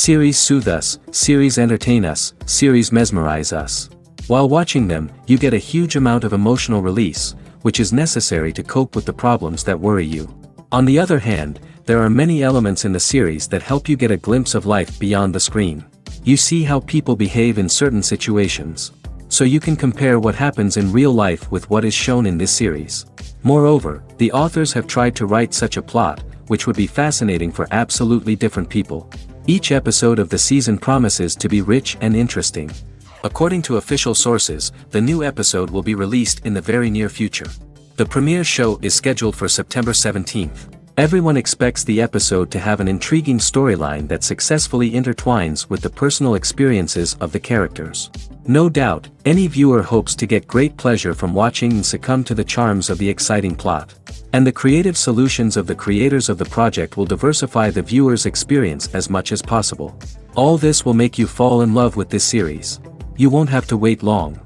Series soothe us, series entertain us, series mesmerize us. While watching them, you get a huge amount of emotional release, which is necessary to cope with the problems that worry you. On the other hand, there are many elements in the series that help you get a glimpse of life beyond the screen. You see how people behave in certain situations. So you can compare what happens in real life with what is shown in this series. Moreover, the authors have tried to write such a plot, which would be fascinating for absolutely different people. Each episode of the season promises to be rich and interesting. According to official sources, the new episode will be released in the very near future. The premiere show is scheduled for September 17th. Everyone expects the episode to have an intriguing storyline that successfully intertwines with the personal experiences of the characters. No doubt, any viewer hopes to get great pleasure from watching and succumb to the charms of the exciting plot. And the creative solutions of the creators of the project will diversify the viewer's experience as much as possible. All this will make you fall in love with this series. You won't have to wait long.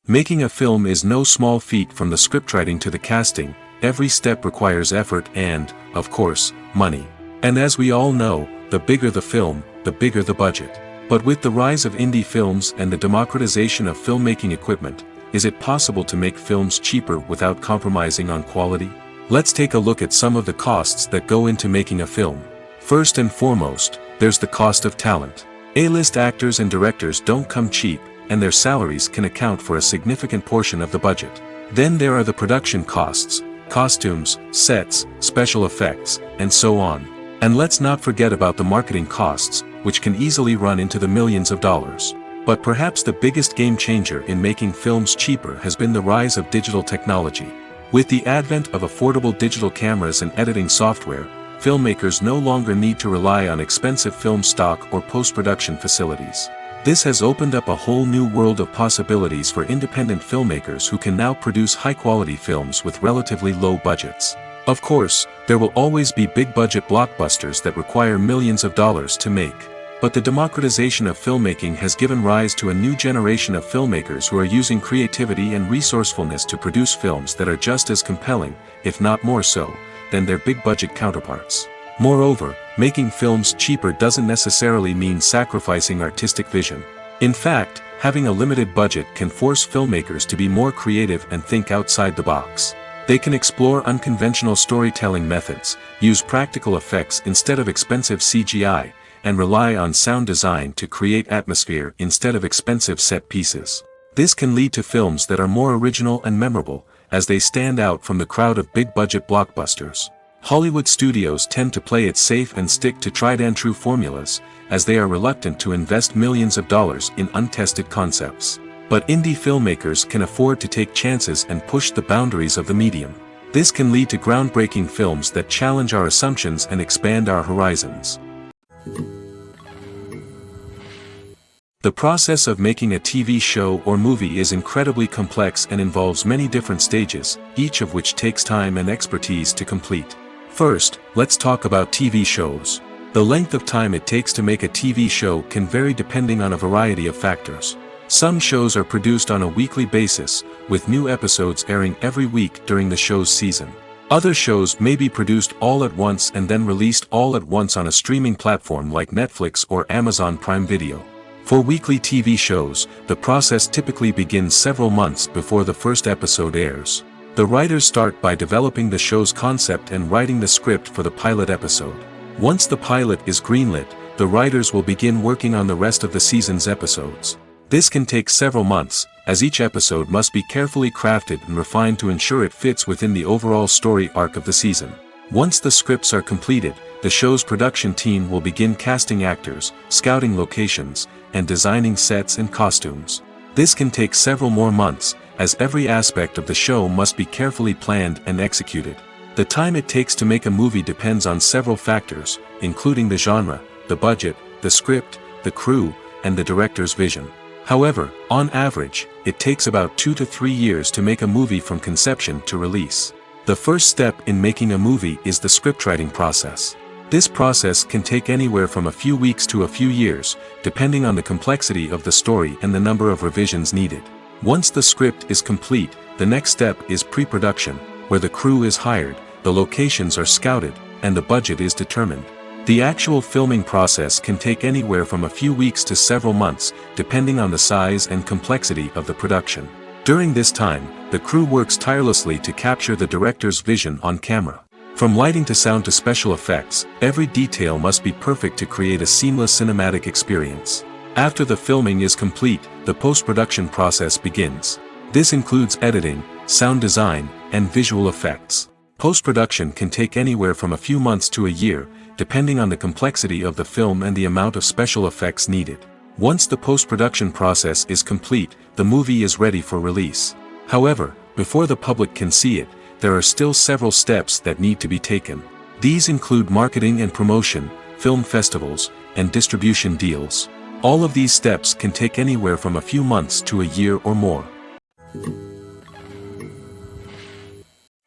Making a film is no small feat. From the scriptwriting to the casting, every step requires effort and, of course, money. And as we all know, the bigger the film, the bigger the budget. But with the rise of indie films and the democratization of filmmaking equipment, is it possible to make films cheaper without compromising on quality? Let's take a look at some of the costs that go into making a film. First and foremost, there's the cost of talent. A-list actors and directors don't come cheap, and their salaries can account for a significant portion of the budget. Then there are the production costs, costumes, sets, special effects, and so on. And let's not forget about the marketing costs, which can easily run into the millions of dollars. But perhaps the biggest game changer in making films cheaper has been the rise of digital technology. With the advent of affordable digital cameras and editing software, filmmakers no longer need to rely on expensive film stock or post-production facilities. This has opened up a whole new world of possibilities for independent filmmakers who can now produce high-quality films with relatively low budgets. Of course, there will always be big-budget blockbusters that require millions of dollars to make. But the democratization of filmmaking has given rise to a new generation of filmmakers who are using creativity and resourcefulness to produce films that are just as compelling, if not more so, than their big-budget counterparts. Moreover, making films cheaper doesn't necessarily mean sacrificing artistic vision. In fact, having a limited budget can force filmmakers to be more creative and think outside the box. They can explore unconventional storytelling methods, use practical effects instead of expensive CGI, and rely on sound design to create atmosphere instead of expensive set pieces. This can lead to films that are more original and memorable, as they stand out from the crowd of big-budget blockbusters. Hollywood studios tend to play it safe and stick to tried-and-true formulas, as they are reluctant to invest millions of dollars in untested concepts. But indie filmmakers can afford to take chances and push the boundaries of the medium. This can lead to groundbreaking films that challenge our assumptions and expand our horizons. The process of making a TV show or movie is incredibly complex and involves many different stages, each of which takes time and expertise to complete. First, let's talk about TV shows. The length of time it takes to make a TV show can vary depending on a variety of factors. Some shows are produced on a weekly basis, with new episodes airing every week during the show's season. Other shows may be produced all at once and then released all at once on a streaming platform like Netflix or Amazon Prime Video. For weekly TV shows, the process typically begins several months before the first episode airs. The writers start by developing the show's concept and writing the script for the pilot episode. Once the pilot is greenlit, the writers will begin working on the rest of the season's episodes. This can take several months, as each episode must be carefully crafted and refined to ensure it fits within the overall story arc of the season. Once the scripts are completed, the show's production team will begin casting actors, scouting locations, and designing sets and costumes. This can take several more months, as every aspect of the show must be carefully planned and executed. The time it takes to make a movie depends on several factors, including the genre, the budget, the script, the crew, and the director's vision. However, on average, it takes about 2 to 3 years to make a movie from conception to release. The first step in making a movie is the scriptwriting process. This process can take anywhere from a few weeks to a few years, depending on the complexity of the story and the number of revisions needed. Once the script is complete, the next step is pre-production, where the crew is hired, the locations are scouted, and the budget is determined. The actual filming process can take anywhere from a few weeks to several months, depending on the size and complexity of the production. During this time, the crew works tirelessly to capture the director's vision on camera. From lighting to sound to special effects, every detail must be perfect to create a seamless cinematic experience. After the filming is complete, the post-production process begins. This includes editing, sound design, and visual effects. Post-production can take anywhere from a few months to a year, depending on the complexity of the film and the amount of special effects needed. Once the post-production process is complete, the movie is ready for release. However, before the public can see it, there are still several steps that need to be taken. These include marketing and promotion, film festivals, and distribution deals. All of these steps can take anywhere from a few months to a year or more.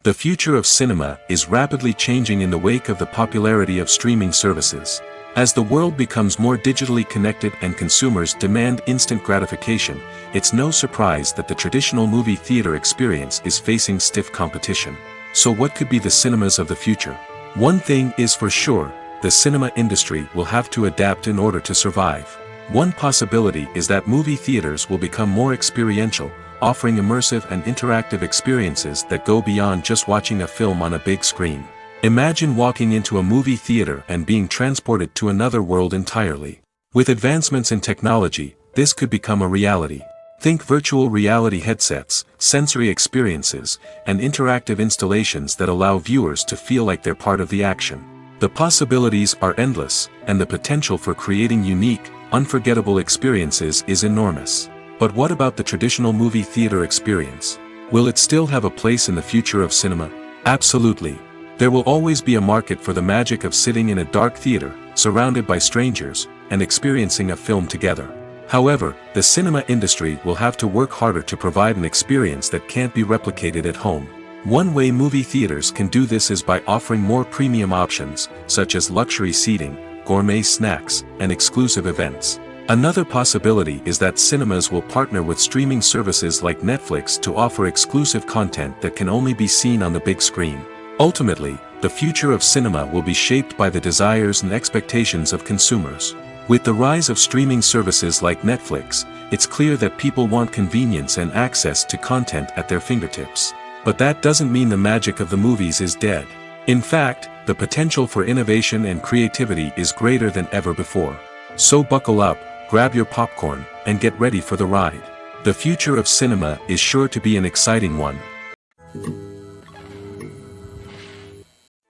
The future of cinema is rapidly changing in the wake of the popularity of streaming services. As the world becomes more digitally connected and consumers demand instant gratification, it's no surprise that the traditional movie theater experience is facing stiff competition. So what could be the cinemas of the future? One thing is for sure, the cinema industry will have to adapt in order to survive. One possibility is that movie theaters will become more experiential, offering immersive and interactive experiences that go beyond just watching a film on a big screen. Imagine walking into a movie theater and being transported to another world entirely. With advancements in technology, this could become a reality. Think virtual reality headsets, sensory experiences, and interactive installations that allow viewers to feel like they're part of the action. The possibilities are endless, and the potential for creating unique, unforgettable experiences is enormous. But what about the traditional movie theater experience? Will it still have a place in the future of cinema? Absolutely. There will always be a market for the magic of sitting in a dark theater, surrounded by strangers, and experiencing a film together. However, the cinema industry will have to work harder to provide an experience that can't be replicated at home. One way movie theaters can do this is by offering more premium options, such as luxury seating, gourmet snacks, and exclusive events. Another possibility is that cinemas will partner with streaming services like Netflix to offer exclusive content that can only be seen on the big screen. Ultimately, the future of cinema will be shaped by the desires and expectations of consumers. With the rise of streaming services like Netflix, it's clear that people want convenience and access to content at their fingertips. But that doesn't mean the magic of the movies is dead. In fact, the potential for innovation and creativity is greater than ever before. So buckle up, grab your popcorn, and get ready for the ride. The future of cinema is sure to be an exciting one.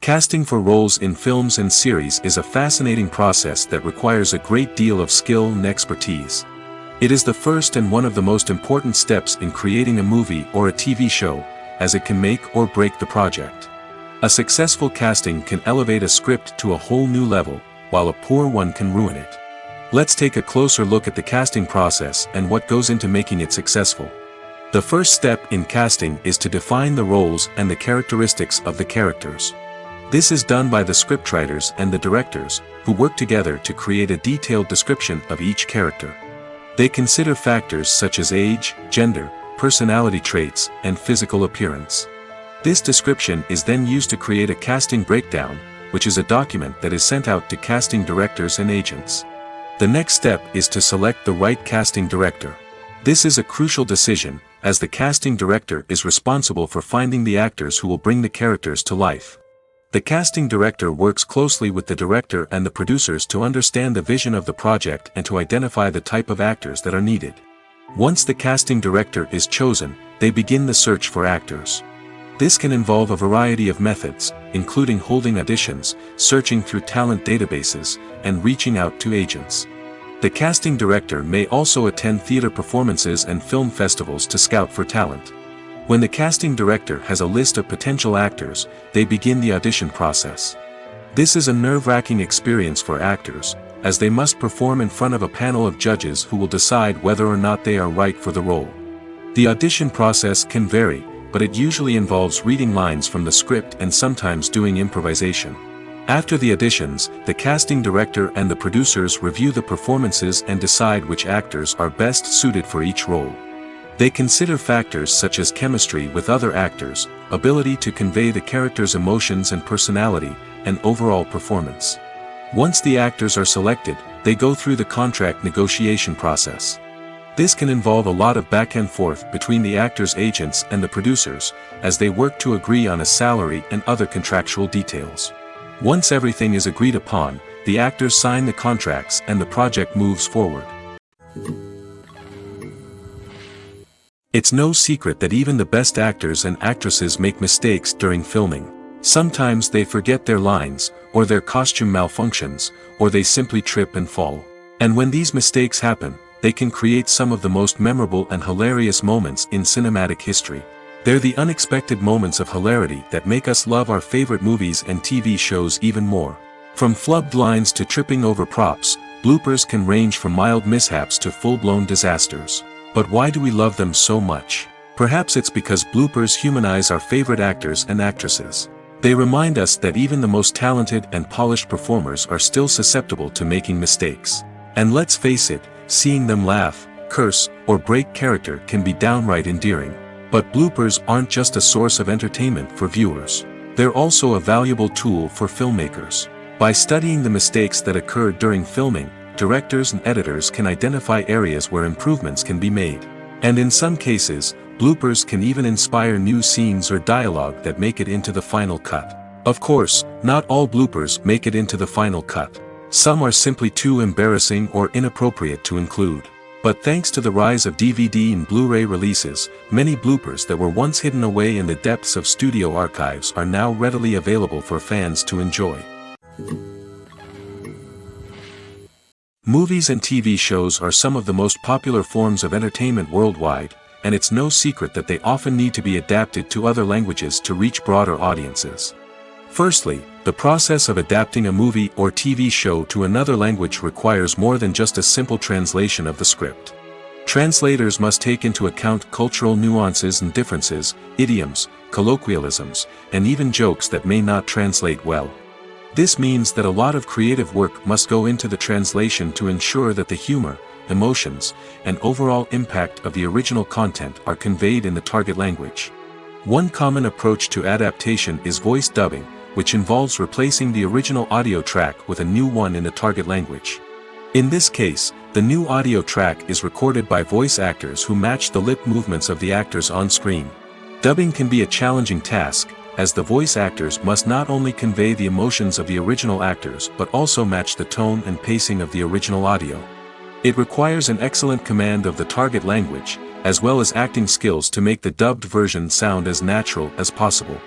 Casting for roles in films and series is a fascinating process that requires a great deal of skill and expertise. It is the first and one of the most important steps in creating a movie or a TV show, as it can make or break the project. A successful casting can elevate a script to a whole new level, while a poor one can ruin it. Let's take a closer look at the casting process and what goes into making it successful. The first step in casting is to define the roles and the characteristics of the characters. This is done by the scriptwriters and the directors, who work together to create a detailed description of each character. They consider factors such as age, gender, personality traits, and physical appearance. This description is then used to create a casting breakdown, which is a document that is sent out to casting directors and agents. The next step is to select the right casting director. This is a crucial decision, as the casting director is responsible for finding the actors who will bring the characters to life. The casting director works closely with the director and the producers to understand the vision of the project and to identify the type of actors that are needed. Once the casting director is chosen, they begin the search for actors. This can involve a variety of methods, including holding auditions, searching through talent databases, and reaching out to agents. The casting director may also attend theater performances and film festivals to scout for talent. When the casting director has a list of potential actors, they begin the audition process. This is a nerve-wracking experience for actors, as they must perform in front of a panel of judges who will decide whether or not they are right for the role. The audition process can vary, but it usually involves reading lines from the script and sometimes doing improvisation. After the auditions, the casting director and the producers review the performances and decide which actors are best suited for each role. They consider factors such as chemistry with other actors, ability to convey the character's emotions and personality, and overall performance. Once the actors are selected, they go through the contract negotiation process. This can involve a lot of back and forth between the actors' agents and the producers, as they work to agree on a salary and other contractual details. Once everything is agreed upon, the actors sign the contracts and the project moves forward. It's no secret that even the best actors and actresses make mistakes during filming. Sometimes they forget their lines, or their costume malfunctions, or they simply trip and fall. And when these mistakes happen, they can create some of the most memorable and hilarious moments in cinematic history. They're the unexpected moments of hilarity that make us love our favorite movies and TV shows even more. From flubbed lines to tripping over props, bloopers can range from mild mishaps to full-blown disasters. But why do we love them so much? Perhaps it's because bloopers humanize our favorite actors and actresses. They remind us that even the most talented and polished performers are still susceptible to making mistakes. And let's face it, seeing them laugh, curse, or break character can be downright endearing. But bloopers aren't just a source of entertainment for viewers. They're also a valuable tool for filmmakers. By studying the mistakes that occurred during filming, directors and editors can identify areas where improvements can be made. And in some cases, bloopers can even inspire new scenes or dialogue that make it into the final cut. Of course, not all bloopers make it into the final cut. Some are simply too embarrassing or inappropriate to include. But thanks to the rise of DVD and Blu-ray releases, many bloopers that were once hidden away in the depths of studio archives are now readily available for fans to enjoy. Movies and TV shows are some of the most popular forms of entertainment worldwide, and it's no secret that they often need to be adapted to other languages to reach broader audiences. Firstly, the process of adapting a movie or TV show to another language requires more than just a simple translation of the script. Translators must take into account cultural nuances and differences, idioms, colloquialisms, and even jokes that may not translate well. This means that a lot of creative work must go into the translation to ensure that the humor, emotions, and overall impact of the original content are conveyed in the target language. One common approach to adaptation is voice dubbing, which involves replacing the original audio track with a new one in the target language. In this case, the new audio track is recorded by voice actors who match the lip movements of the actors on screen. Dubbing can be a challenging task, as the voice actors must not only convey the emotions of the original actors but also match the tone and pacing of the original audio. It requires an excellent command of the target language, as well as acting skills to make the dubbed version sound as natural as possible.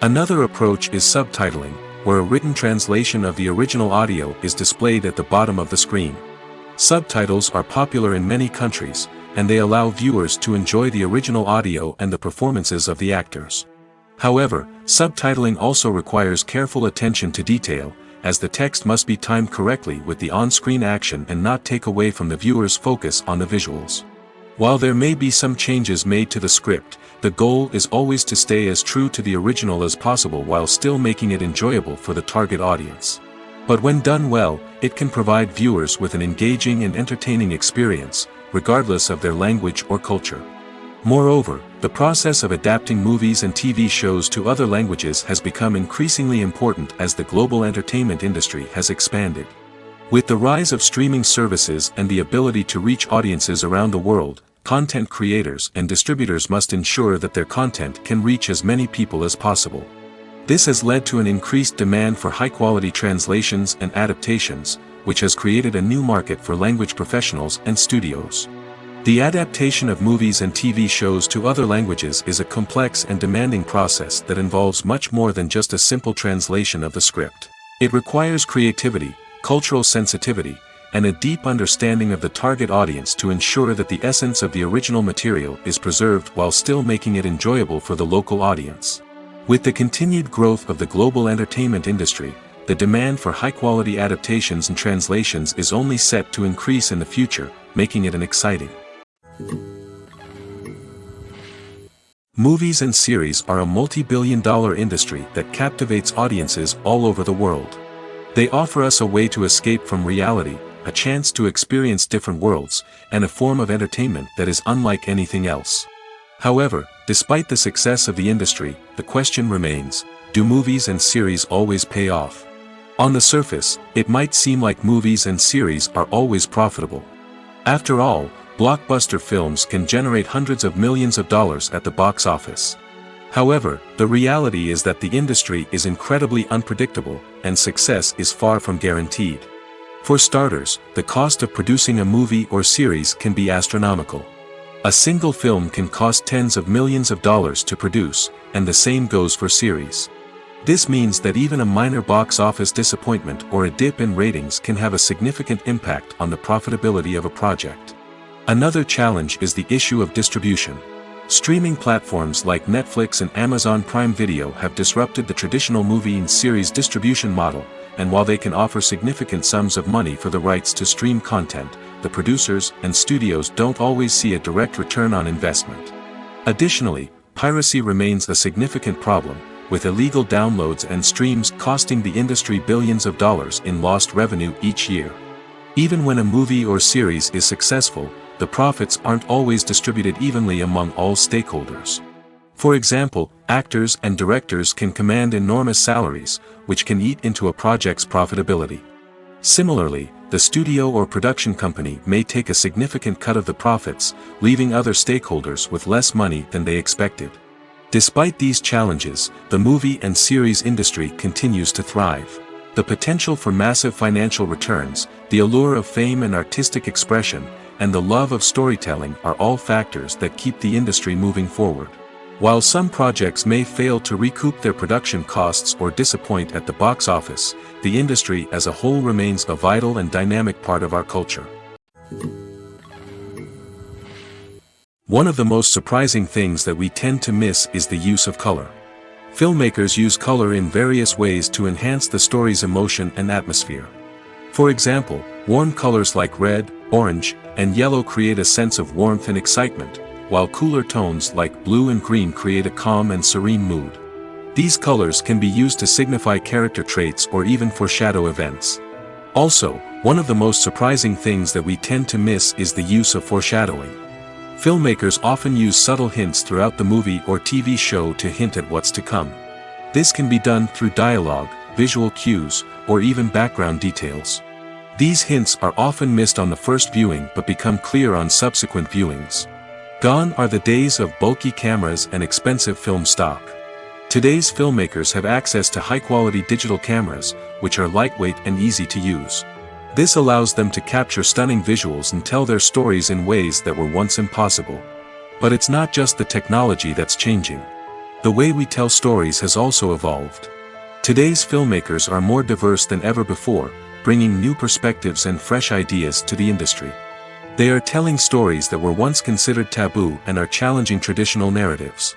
Another approach is subtitling, where a written translation of the original audio is displayed at the bottom of the screen. Subtitles are popular in many countries, and they allow viewers to enjoy the original audio and the performances of the actors. However, subtitling also requires careful attention to detail, as the text must be timed correctly with the on-screen action and not take away from the viewer's focus on the visuals. While there may be some changes made to the script, the goal is always to stay as true to the original as possible while still making it enjoyable for the target audience. But when done well, it can provide viewers with an engaging and entertaining experience, regardless of their language or culture. Moreover, the process of adapting movies and TV shows to other languages has become increasingly important as the global entertainment industry has expanded. With the rise of streaming services and the ability to reach audiences around the world, content creators and distributors must ensure that their content can reach as many people as possible. This has led to an increased demand for high-quality translations and adaptations, which has created a new market for language professionals and studios. The adaptation of movies and TV shows to other languages is a complex and demanding process that involves much more than just a simple translation of the script. It requires creativity, cultural sensitivity, and a deep understanding of the target audience to ensure that the essence of the original material is preserved while still making it enjoyable for the local audience. With the continued growth of the global entertainment industry, the demand for high-quality adaptations and translations is only set to increase in the future, making it an exciting. Movies and series are a multi-billion-dollar industry that captivates audiences all over the world. They offer us a way to escape from reality, a chance to experience different worlds, and a form of entertainment that is unlike anything else. However, despite the success of the industry, the question remains, do movies and series always pay off? On the surface, it might seem like movies and series are always profitable. After all, blockbuster films can generate hundreds of millions of dollars at the box office. However, the reality is that the industry is incredibly unpredictable, and success is far from guaranteed. For starters, the cost of producing a movie or series can be astronomical. A single film can cost tens of millions of dollars to produce, and the same goes for series. This means that even a minor box office disappointment or a dip in ratings can have a significant impact on the profitability of a project. Another challenge is the issue of distribution. Streaming platforms like Netflix and Amazon Prime Video have disrupted the traditional movie and series distribution model, and while they can offer significant sums of money for the rights to stream content, the producers and studios don't always see a direct return on investment. Additionally, piracy remains a significant problem, with illegal downloads and streams costing the industry billions of dollars in lost revenue each year. Even when a movie or series is successful, the profits aren't always distributed evenly among all stakeholders. For example, actors and directors can command enormous salaries, which can eat into a project's profitability. Similarly, the studio or production company may take a significant cut of the profits, leaving other stakeholders with less money than they expected. Despite these challenges, the movie and series industry continues to thrive. The potential for massive financial returns, the allure of fame and artistic expression, and the love of storytelling are all factors that keep the industry moving forward. While some projects may fail to recoup their production costs or disappoint at the box office, the industry as a whole remains a vital and dynamic part of our culture. One of the most surprising things that we tend to miss is the use of color. Filmmakers use color in various ways to enhance the story's emotion and atmosphere. For example, warm colors like red, orange, and yellow create a sense of warmth and excitement, while cooler tones like blue and green create a calm and serene mood. These colors can be used to signify character traits or even foreshadow events. Also, one of the most surprising things that we tend to miss is the use of foreshadowing. Filmmakers often use subtle hints throughout the movie or TV show to hint at what's to come. This can be done through dialogue, visual cues, or even background details. These hints are often missed on the first viewing but become clear on subsequent viewings. Gone are the days of bulky cameras and expensive film stock. Today's filmmakers have access to high-quality digital cameras, which are lightweight and easy to use. This allows them to capture stunning visuals and tell their stories in ways that were once impossible. But it's not just the technology that's changing. The way we tell stories has also evolved. Today's filmmakers are more diverse than ever before, bringing new perspectives and fresh ideas to the industry. They are telling stories that were once considered taboo and are challenging traditional narratives.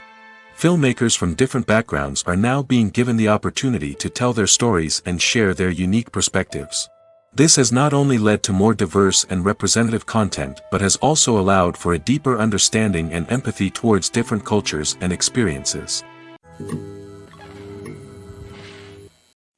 Filmmakers from different backgrounds are now being given the opportunity to tell their stories and share their unique perspectives. This has not only led to more diverse and representative content but has also allowed for a deeper understanding and empathy towards different cultures and experiences.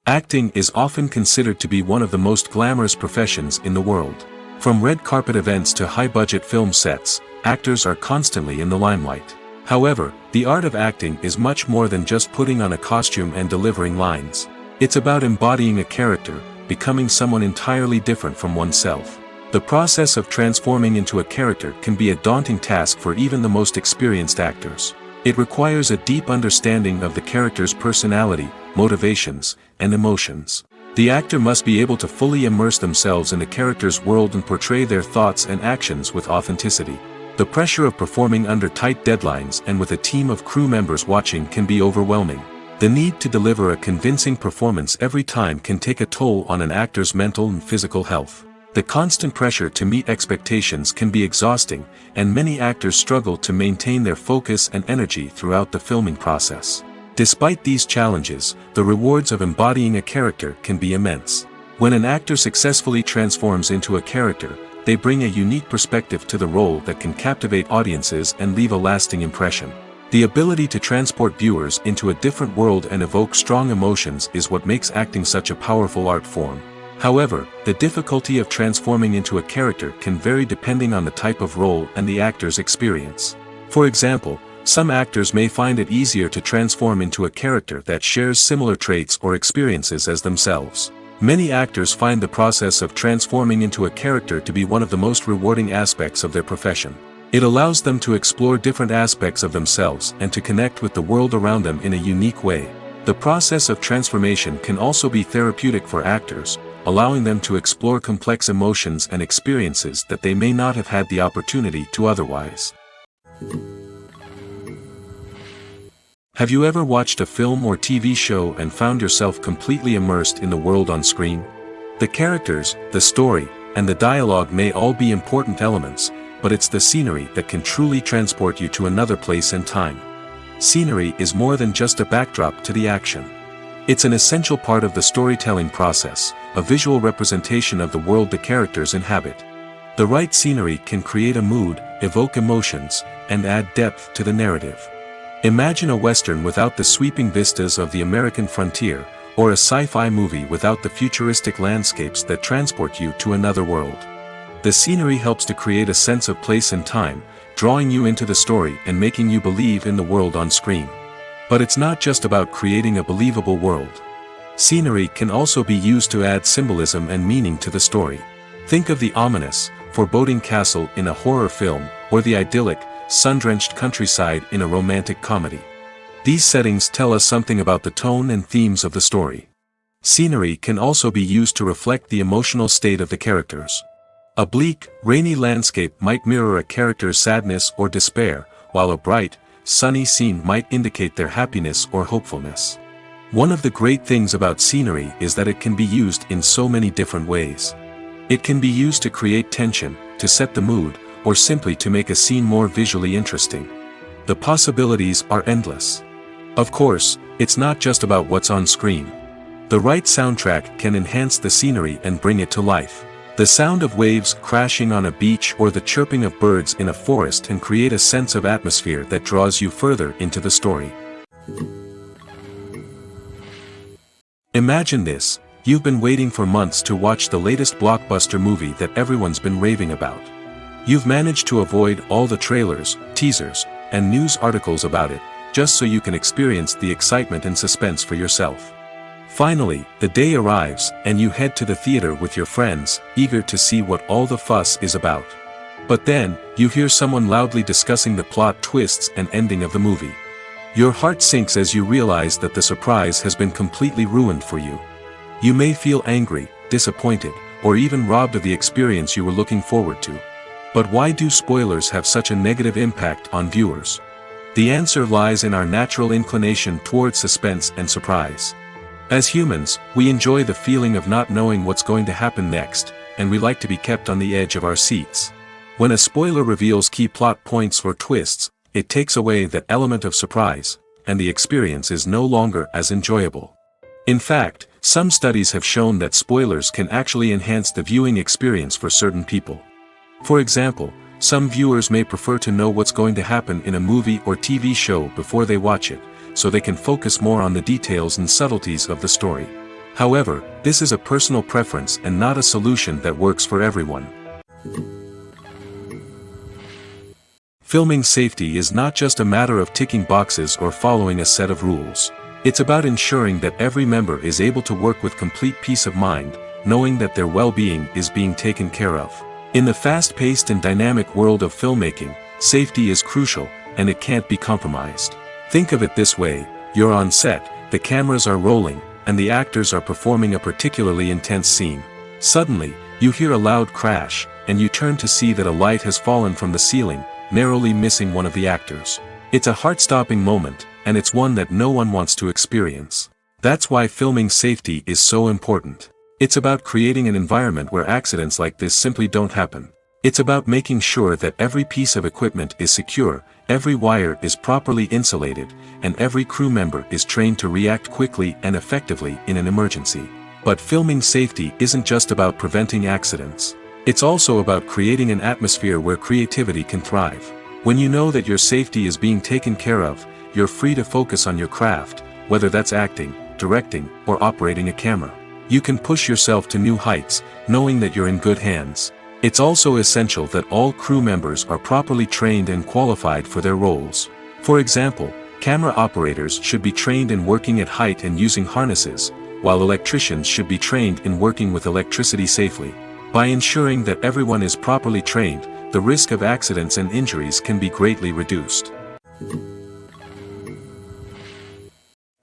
Acting is often considered to be one of the most glamorous professions in the world. From red carpet events to high-budget film sets, actors are constantly in the limelight. However, the art of acting is much more than just putting on a costume and delivering lines. It's about embodying a character, becoming someone entirely different from oneself. The process of transforming into a character can be a daunting task for even the most experienced actors. It requires a deep understanding of the character's personality, motivations, and emotions. The actor must be able to fully immerse themselves in the character's world and portray their thoughts and actions with authenticity. The pressure of performing under tight deadlines and with a team of crew members watching can be overwhelming. The need to deliver a convincing performance every time can take a toll on an actor's mental and physical health. The constant pressure to meet expectations can be exhausting, and many actors struggle to maintain their focus and energy throughout the filming process. Despite these challenges, the rewards of embodying a character can be immense. When an actor successfully transforms into a character, they bring a unique perspective to the role that can captivate audiences and leave a lasting impression. The ability to transport viewers into a different world and evoke strong emotions is what makes acting such a powerful art form. However, the difficulty of transforming into a character can vary depending on the type of role and the actor's experience. For example, some actors may find it easier to transform into a character that shares similar traits or experiences as themselves. Many actors find the process of transforming into a character to be one of the most rewarding aspects of their profession. It allows them to explore different aspects of themselves and to connect with the world around them in a unique way. The process of transformation can also be therapeutic for actors, allowing them to explore complex emotions and experiences that they may not have had the opportunity to otherwise. Have you ever watched a film or TV show and found yourself completely immersed in the world on screen? The characters, the story, and the dialogue may all be important elements, but it's the scenery that can truly transport you to another place and time. Scenery is more than just a backdrop to the action. It's an essential part of the storytelling process, a visual representation of the world the characters inhabit. The right scenery can create a mood, evoke emotions, and add depth to the narrative. Imagine a Western without the sweeping vistas of the American frontier, or a sci-fi movie without the futuristic landscapes that transport you to another world. The scenery helps to create a sense of place and time, drawing you into the story and making you believe in the world on screen. But it's not just about creating a believable world. Scenery can also be used to add symbolism and meaning to the story. Think of the ominous, foreboding castle in a horror film, or the idyllic, sun-drenched countryside in a romantic comedy. These settings tell us something about the tone and themes of the story. Scenery can also be used to reflect the emotional state of the characters. A bleak, rainy landscape might mirror a character's sadness or despair, while a bright, sunny scene might indicate their happiness or hopefulness. One of the great things about scenery is that it can be used in so many different ways. It can be used to create tension, to set the mood, or simply to make a scene more visually interesting. The possibilities are endless. Of course, it's not just about what's on screen. The right soundtrack can enhance the scenery and bring it to life. The sound of waves crashing on a beach or the chirping of birds in a forest can create a sense of atmosphere that draws you further into the story. Imagine this: you've been waiting for months to watch the latest blockbuster movie that everyone's been raving about. You've managed to avoid all the trailers, teasers, and news articles about it, just so you can experience the excitement and suspense for yourself. Finally, the day arrives, and you head to the theater with your friends, eager to see what all the fuss is about. But then, you hear someone loudly discussing the plot twists and ending of the movie. Your heart sinks as you realize that the surprise has been completely ruined for you. You may feel angry, disappointed, or even robbed of the experience you were looking forward to. But why do spoilers have such a negative impact on viewers? The answer lies in our natural inclination toward suspense and surprise. As humans, we enjoy the feeling of not knowing what's going to happen next, and we like to be kept on the edge of our seats. When a spoiler reveals key plot points or twists, it takes away that element of surprise, and the experience is no longer as enjoyable. In fact, some studies have shown that spoilers can actually enhance the viewing experience for certain people. For example, some viewers may prefer to know what's going to happen in a movie or TV show before they watch it, so they can focus more on the details and subtleties of the story. However, this is a personal preference and not a solution that works for everyone. Filming safety is not just a matter of ticking boxes or following a set of rules. It's about ensuring that every member is able to work with complete peace of mind, knowing that their well-being is being taken care of. In the fast-paced and dynamic world of filmmaking, safety is crucial, and it can't be compromised. Think of it this way: you're on set, the cameras are rolling, and the actors are performing a particularly intense scene. Suddenly, you hear a loud crash, and you turn to see that a light has fallen from the ceiling, narrowly missing one of the actors. It's a heart-stopping moment, and it's one that no one wants to experience. That's why filming safety is so important. It's about creating an environment where accidents like this simply don't happen. It's about making sure that every piece of equipment is secure, every wire is properly insulated, and every crew member is trained to react quickly and effectively in an emergency. But filming safety isn't just about preventing accidents. It's also about creating an atmosphere where creativity can thrive. When you know that your safety is being taken care of, you're free to focus on your craft, whether that's acting, directing, or operating a camera. You can push yourself to new heights, knowing that you're in good hands. It's also essential that all crew members are properly trained and qualified for their roles. For example, camera operators should be trained in working at height and using harnesses, while electricians should be trained in working with electricity safely. By ensuring that everyone is properly trained, the risk of accidents and injuries can be greatly reduced.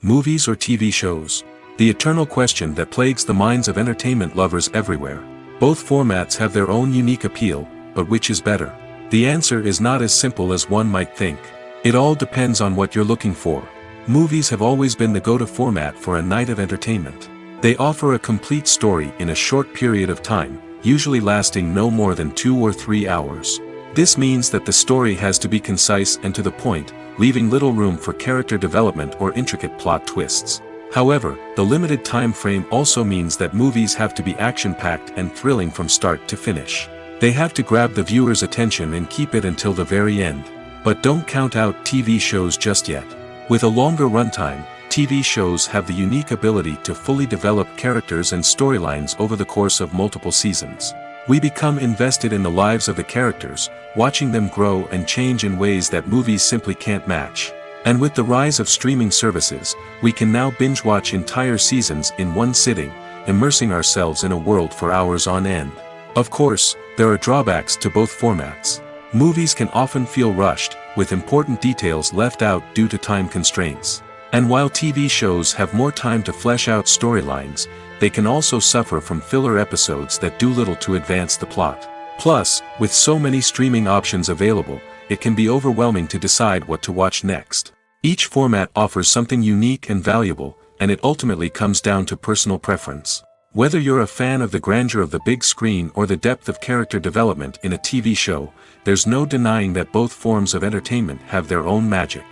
Movies or TV shows? The eternal question that plagues the minds of entertainment lovers everywhere. Both formats have their own unique appeal, but which is better? The answer is not as simple as one might think. It all depends on what you're looking for. Movies have always been the go-to format for a night of entertainment. They offer a complete story in a short period of time, usually lasting no more than 2 or 3 hours. This means that the story has to be concise and to the point, leaving little room for character development or intricate plot twists. However, the limited time frame also means that movies have to be action-packed and thrilling from start to finish. They have to grab the viewer's attention and keep it until the very end. But don't count out TV shows just yet. With a longer runtime, TV shows have the unique ability to fully develop characters and storylines over the course of multiple seasons. We become invested in the lives of the characters, watching them grow and change in ways that movies simply can't match. And with the rise of streaming services, we can now binge-watch entire seasons in one sitting, immersing ourselves in a world for hours on end. Of course, there are drawbacks to both formats. Movies can often feel rushed, with important details left out due to time constraints. And while TV shows have more time to flesh out storylines, they can also suffer from filler episodes that do little to advance the plot. Plus, with so many streaming options available, it can be overwhelming to decide what to watch next. Each format offers something unique and valuable, and it ultimately comes down to personal preference. Whether you're a fan of the grandeur of the big screen or the depth of character development in a TV show, there's no denying that both forms of entertainment have their own magic.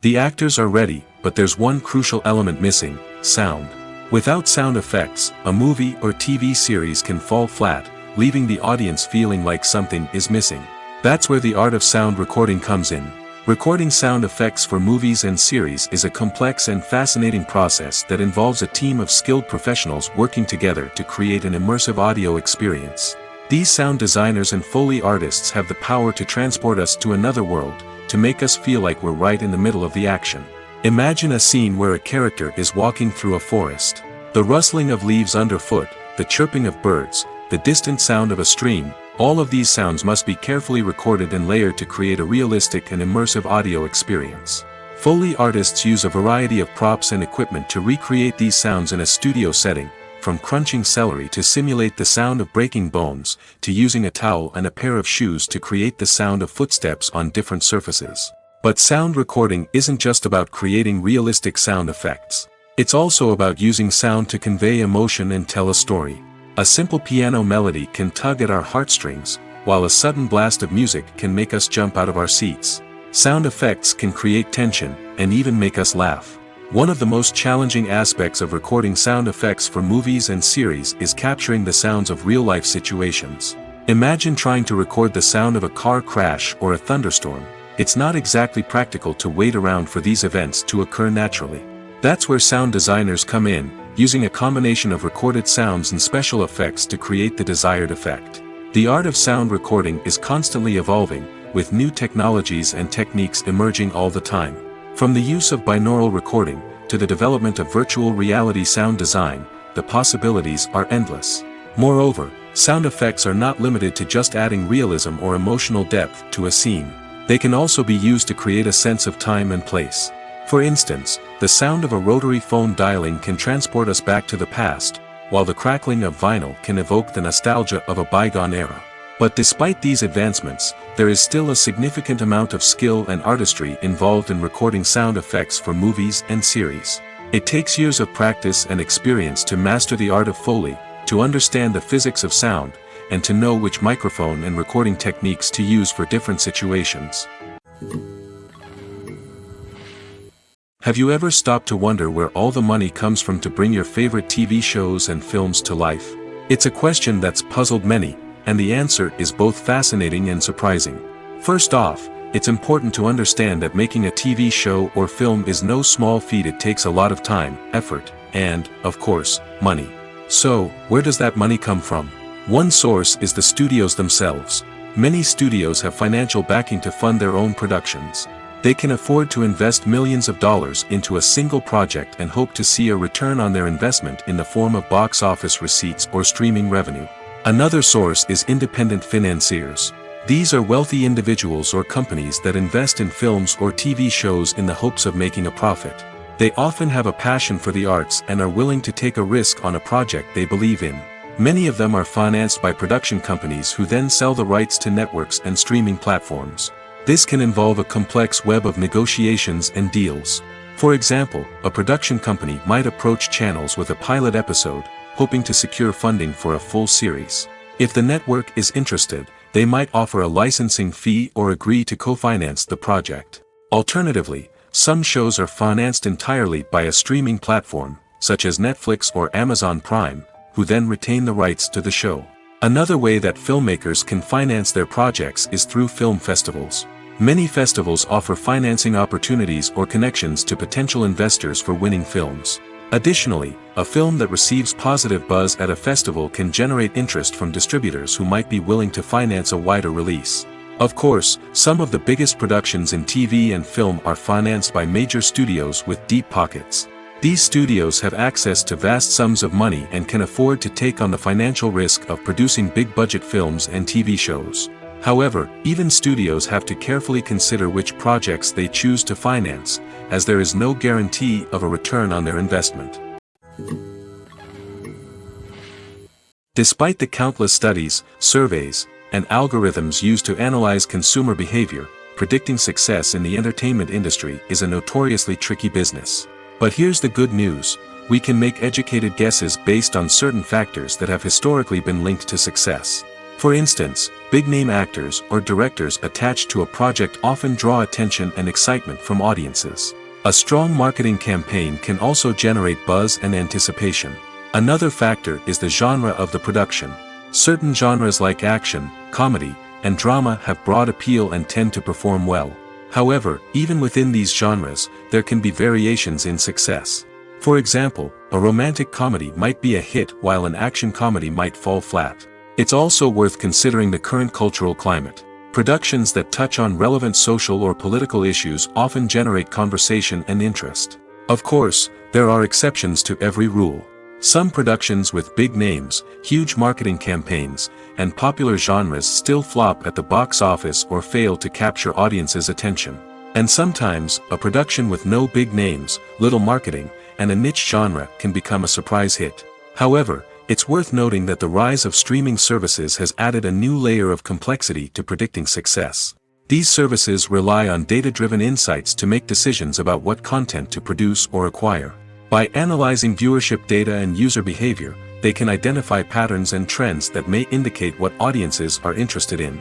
The actors are ready, but there's one crucial element missing: sound. Without sound effects, a movie or TV series can fall flat, leaving the audience feeling like something is missing. That's where the art of sound recording comes in. Recording sound effects for movies and series is a complex and fascinating process that involves a team of skilled professionals working together to create an immersive audio experience. These sound designers and Foley artists have the power to transport us to another world, to make us feel like we're right in the middle of the action. Imagine a scene where a character is walking through a forest. The rustling of leaves underfoot, the chirping of birds, the distant sound of a stream, all of these sounds must be carefully recorded and layered to create a realistic and immersive audio experience. Foley artists use a variety of props and equipment to recreate these sounds in a studio setting, from crunching celery to simulate the sound of breaking bones, to using a towel and a pair of shoes to create the sound of footsteps on different surfaces. But sound recording isn't just about creating realistic sound effects. It's also about using sound to convey emotion and tell a story. A simple piano melody can tug at our heartstrings, while a sudden blast of music can make us jump out of our seats. Sound effects can create tension, and even make us laugh. One of the most challenging aspects of recording sound effects for movies and series is capturing the sounds of real-life situations. Imagine trying to record the sound of a car crash or a thunderstorm. It's not exactly practical to wait around for these events to occur naturally. That's where sound designers come in, using a combination of recorded sounds and special effects to create the desired effect. The art of sound recording is constantly evolving, with new technologies and techniques emerging all the time. From the use of binaural recording, to the development of virtual reality sound design, the possibilities are endless. Moreover, sound effects are not limited to just adding realism or emotional depth to a scene. They can also be used to create a sense of time and place. For instance, the sound of a rotary phone dialing can transport us back to the past, while the crackling of vinyl can evoke the nostalgia of a bygone era. But despite these advancements, there is still a significant amount of skill and artistry involved in recording sound effects for movies and series. It takes years of practice and experience to master the art of Foley, to understand the physics of sound, and to know which microphone and recording techniques to use for different situations. Have you ever stopped to wonder where all the money comes from to bring your favorite TV shows and films to life? It's a question that's puzzled many, and the answer is both fascinating and surprising. First off, it's important to understand that making a TV show or film is no small feat. It takes a lot of time, effort, and, of course, money. So, where does that money come from? One source is the studios themselves. Many studios have financial backing to fund their own productions. They can afford to invest millions of dollars into a single project and hope to see a return on their investment in the form of box office receipts or streaming revenue. Another source is independent financiers. These are wealthy individuals or companies that invest in films or TV shows in the hopes of making a profit. They often have a passion for the arts and are willing to take a risk on a project they believe in. Many of them are financed by production companies who then sell the rights to networks and streaming platforms. This can involve a complex web of negotiations and deals. For example, a production company might approach channels with a pilot episode, hoping to secure funding for a full series. If the network is interested, they might offer a licensing fee or agree to co-finance the project. Alternatively, some shows are financed entirely by a streaming platform, such as Netflix or Amazon Prime, who then retain the rights to the show. Another way that filmmakers can finance their projects is through film festivals. Many festivals offer financing opportunities or connections to potential investors for winning films. Additionally, a film that receives positive buzz at a festival can generate interest from distributors who might be willing to finance a wider release. Of course, some of the biggest productions in TV and film are financed by major studios with deep pockets. These studios have access to vast sums of money and can afford to take on the financial risk of producing big-budget films and TV shows. However, even studios have to carefully consider which projects they choose to finance, as there is no guarantee of a return on their investment. Despite the countless studies, surveys, and algorithms used to analyze consumer behavior, predicting success in the entertainment industry is a notoriously tricky business. But here's the good news: we can make educated guesses based on certain factors that have historically been linked to success. For instance, big-name actors or directors attached to a project often draw attention and excitement from audiences. A strong marketing campaign can also generate buzz and anticipation. Another factor is the genre of the production. Certain genres like action, comedy, and drama have broad appeal and tend to perform well. However, even within these genres, there can be variations in success. For example, a romantic comedy might be a hit while an action comedy might fall flat. It's also worth considering the current cultural climate. Productions that touch on relevant social or political issues often generate conversation and interest. Of course, there are exceptions to every rule. Some productions with big names, huge marketing campaigns, and popular genres still flop at the box office or fail to capture audiences' attention. And sometimes, a production with no big names, little marketing, and a niche genre can become a surprise hit. However, it's worth noting that the rise of streaming services has added a new layer of complexity to predicting success. These services rely on data-driven insights to make decisions about what content to produce or acquire. By analyzing viewership data and user behavior, they can identify patterns and trends that may indicate what audiences are interested in.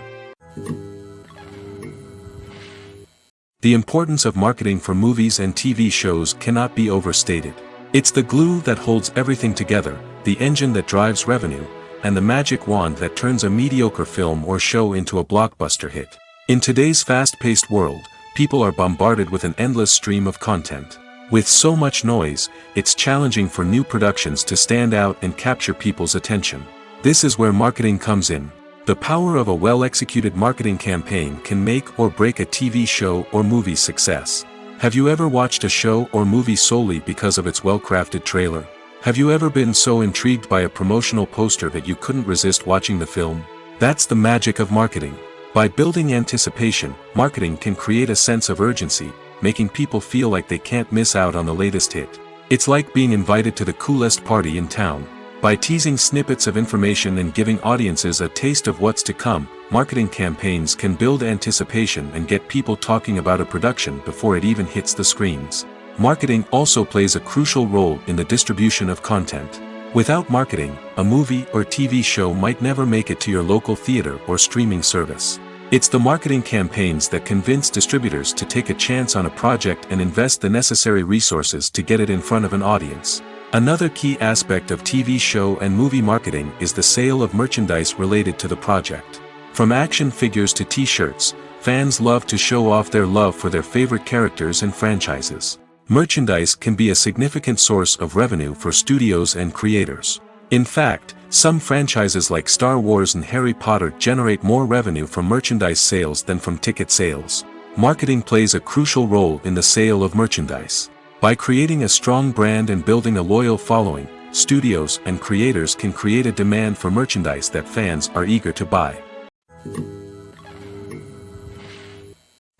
The importance of marketing for movies and TV shows cannot be overstated. It's the glue that holds everything together, the engine that drives revenue, and the magic wand that turns a mediocre film or show into a blockbuster hit. In today's fast-paced world, people are bombarded with an endless stream of content. With so much noise, it's challenging for new productions to stand out and capture people's attention. This is where marketing comes in. The power of a well-executed marketing campaign can make or break a TV show or movie's success. Have you ever watched a show or movie solely because of its well-crafted trailer? Have you ever been so intrigued by a promotional poster that you couldn't resist watching the film? That's the magic of marketing. By building anticipation, marketing can create a sense of urgency, making people feel like they can't miss out on the latest hit. It's like being invited to the coolest party in town. By teasing snippets of information and giving audiences a taste of what's to come, marketing campaigns can build anticipation and get people talking about a production before it even hits the screens. Marketing also plays a crucial role in the distribution of content. Without marketing, a movie or TV show might never make it to your local theater or streaming service. It's the marketing campaigns that convince distributors to take a chance on a project and invest the necessary resources to get it in front of an audience. Another key aspect of TV show and movie marketing is the sale of merchandise related to the project. From action figures to t-shirts, fans love to show off their love for their favorite characters and franchises. Merchandise can be a significant source of revenue for studios and creators. In fact, some franchises like Star Wars and Harry Potter generate more revenue from merchandise sales than from ticket sales. Marketing plays a crucial role in the sale of merchandise. By creating a strong brand and building a loyal following, studios and creators can create a demand for merchandise that fans are eager to buy.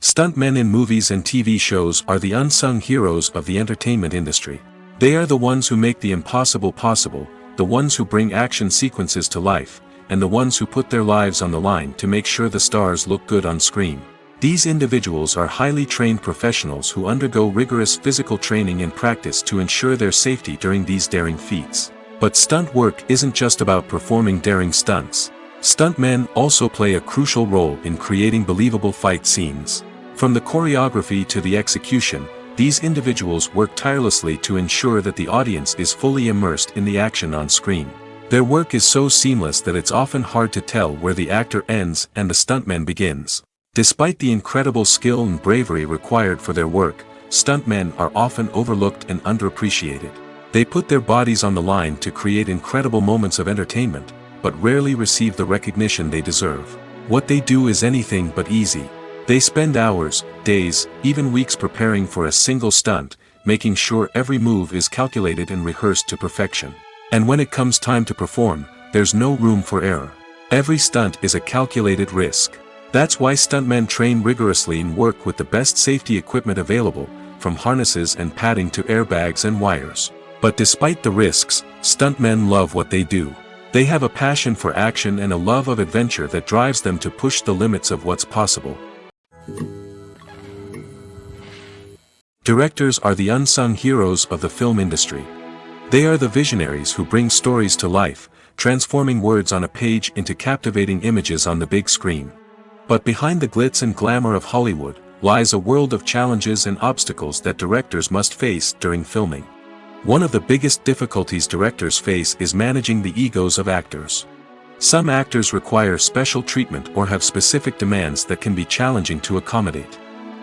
Stuntmen in movies and TV shows are the unsung heroes of the entertainment industry. They are the ones who make the impossible possible, the ones who bring action sequences to life, and the ones who put their lives on the line to make sure the stars look good on screen. These individuals are highly trained professionals who undergo rigorous physical training and practice to ensure their safety during these daring feats. But stunt work isn't just about performing daring stunts. Stuntmen also play a crucial role in creating believable fight scenes. From the choreography to the execution, these individuals work tirelessly to ensure that the audience is fully immersed in the action on screen. Their work is so seamless that it's often hard to tell where the actor ends and the stuntman begins. Despite the incredible skill and bravery required for their work, stuntmen are often overlooked and underappreciated. They put their bodies on the line to create incredible moments of entertainment, but rarely receive the recognition they deserve. What they do is anything but easy. They spend hours, days, even weeks preparing for a single stunt, making sure every move is calculated and rehearsed to perfection. And when it comes time to perform, there's no room for error. Every stunt is a calculated risk. That's why stuntmen train rigorously and work with the best safety equipment available, from harnesses and padding to airbags and wires. But despite the risks, stuntmen love what they do. They have a passion for action and a love of adventure that drives them to push the limits of what's possible. Directors are the unsung heroes of the film industry. They are the visionaries who bring stories to life, transforming words on a page into captivating images on the big screen. But behind the glitz and glamour of Hollywood, lies a world of challenges and obstacles that directors must face during filming. One of the biggest difficulties directors face is managing the egos of actors. Some actors require special treatment or have specific demands that can be challenging to accommodate.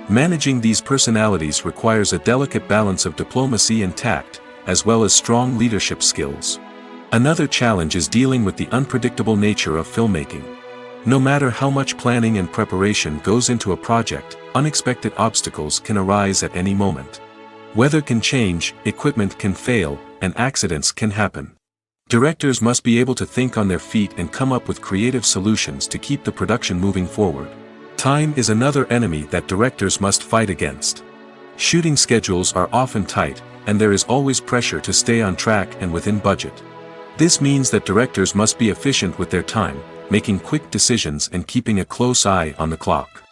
Managing these personalities requires a delicate balance of diplomacy and tact, as well as strong leadership skills. Another challenge is dealing with the unpredictable nature of filmmaking. No matter how much planning and preparation goes into a project, unexpected obstacles can arise at any moment. Weather can change, equipment can fail, and accidents can happen. Directors must be able to think on their feet and come up with creative solutions to keep the production moving forward. Time is another enemy that directors must fight against. Shooting schedules are often tight, and there is always pressure to stay on track and within budget. This means that directors must be efficient with their time, making quick decisions and keeping a close eye on the clock.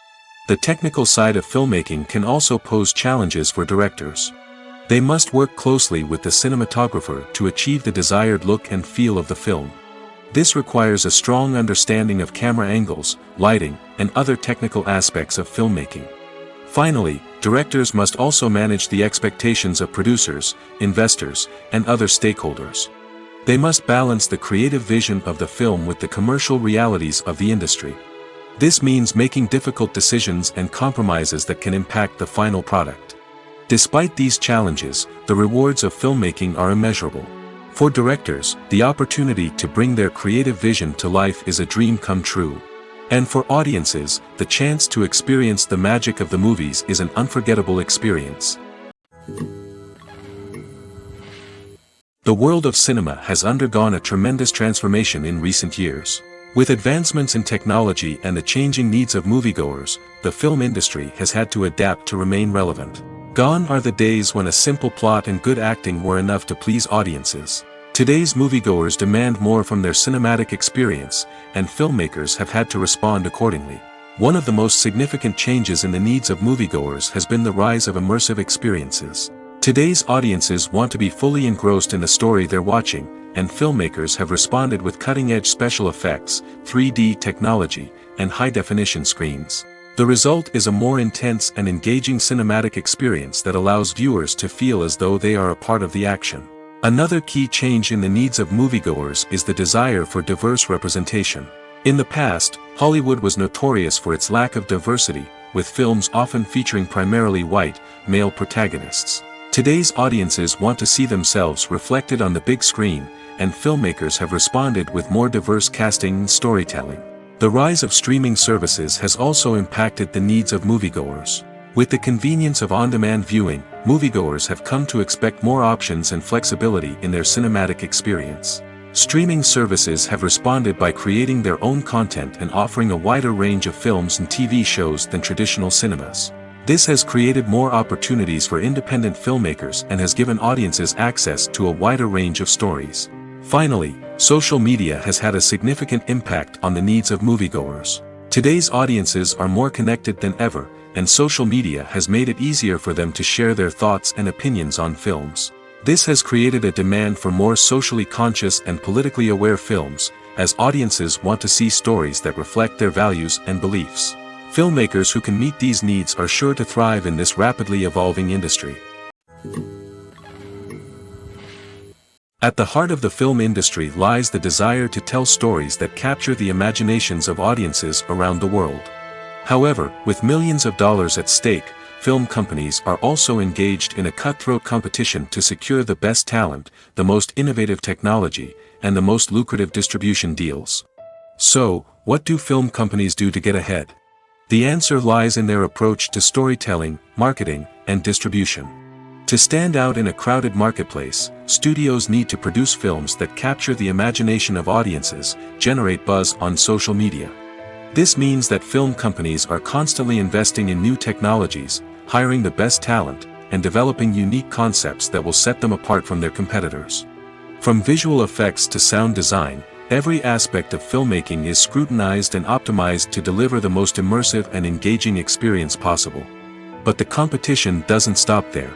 The technical side of filmmaking can also pose challenges for directors. They must work closely with the cinematographer to achieve the desired look and feel of the film. This requires a strong understanding of camera angles, lighting, and other technical aspects of filmmaking. Finally, directors must also manage the expectations of producers, investors, and other stakeholders. They must balance the creative vision of the film with the commercial realities of the industry. This means making difficult decisions and compromises that can impact the final product. Despite these challenges, the rewards of filmmaking are immeasurable. For directors, the opportunity to bring their creative vision to life is a dream come true. And for audiences, the chance to experience the magic of the movies is an unforgettable experience. The world of cinema has undergone a tremendous transformation in recent years. With advancements in technology and the changing needs of moviegoers, the film industry has had to adapt to remain relevant. Gone are the days when a simple plot and good acting were enough to please audiences. Today's moviegoers demand more from their cinematic experience, and filmmakers have had to respond accordingly. One of the most significant changes in the needs of moviegoers has been the rise of immersive experiences. Today's audiences want to be fully engrossed in the story they're watching, and filmmakers have responded with cutting-edge special effects, 3D technology, and high-definition screens. The result is a more intense and engaging cinematic experience that allows viewers to feel as though they are a part of the action. Another key change in the needs of moviegoers is the desire for diverse representation. In the past, Hollywood was notorious for its lack of diversity, with films often featuring primarily white, male protagonists. Today's audiences want to see themselves reflected on the big screen, and filmmakers have responded with more diverse casting and storytelling. The rise of streaming services has also impacted the needs of moviegoers. With the convenience of on-demand viewing, moviegoers have come to expect more options and flexibility in their cinematic experience. Streaming services have responded by creating their own content and offering a wider range of films and TV shows than traditional cinemas. This has created more opportunities for independent filmmakers and has given audiences access to a wider range of stories. Finally, social media has had a significant impact on the needs of moviegoers. Today's audiences are more connected than ever, and social media has made it easier for them to share their thoughts and opinions on films. This has created a demand for more socially conscious and politically aware films, as audiences want to see stories that reflect their values and beliefs. Filmmakers who can meet these needs are sure to thrive in this rapidly evolving industry. At the heart of the film industry lies the desire to tell stories that capture the imaginations of audiences around the world. However, with millions of dollars at stake, film companies are also engaged in a cutthroat competition to secure the best talent, the most innovative technology, and the most lucrative distribution deals. So, what do film companies do to get ahead? The answer lies in their approach to storytelling, marketing, and distribution. To stand out in a crowded marketplace, studios need to produce films that capture the imagination of audiences, generate buzz on social media. This means that film companies are constantly investing in new technologies, hiring the best talent, and developing unique concepts that will set them apart from their competitors. From visual effects to sound design, every aspect of filmmaking is scrutinized and optimized to deliver the most immersive and engaging experience possible. But the competition doesn't stop there.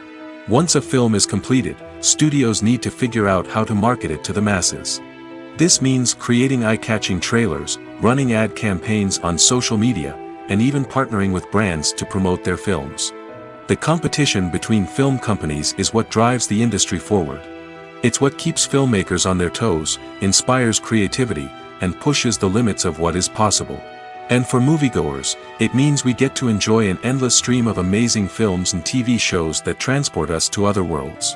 Once a film is completed, studios need to figure out how to market it to the masses. This means creating eye-catching trailers, running ad campaigns on social media, and even partnering with brands to promote their films. The competition between film companies is what drives the industry forward. It's what keeps filmmakers on their toes, inspires creativity, and pushes the limits of what is possible. And for moviegoers, it means we get to enjoy an endless stream of amazing films and TV shows that transport us to other worlds.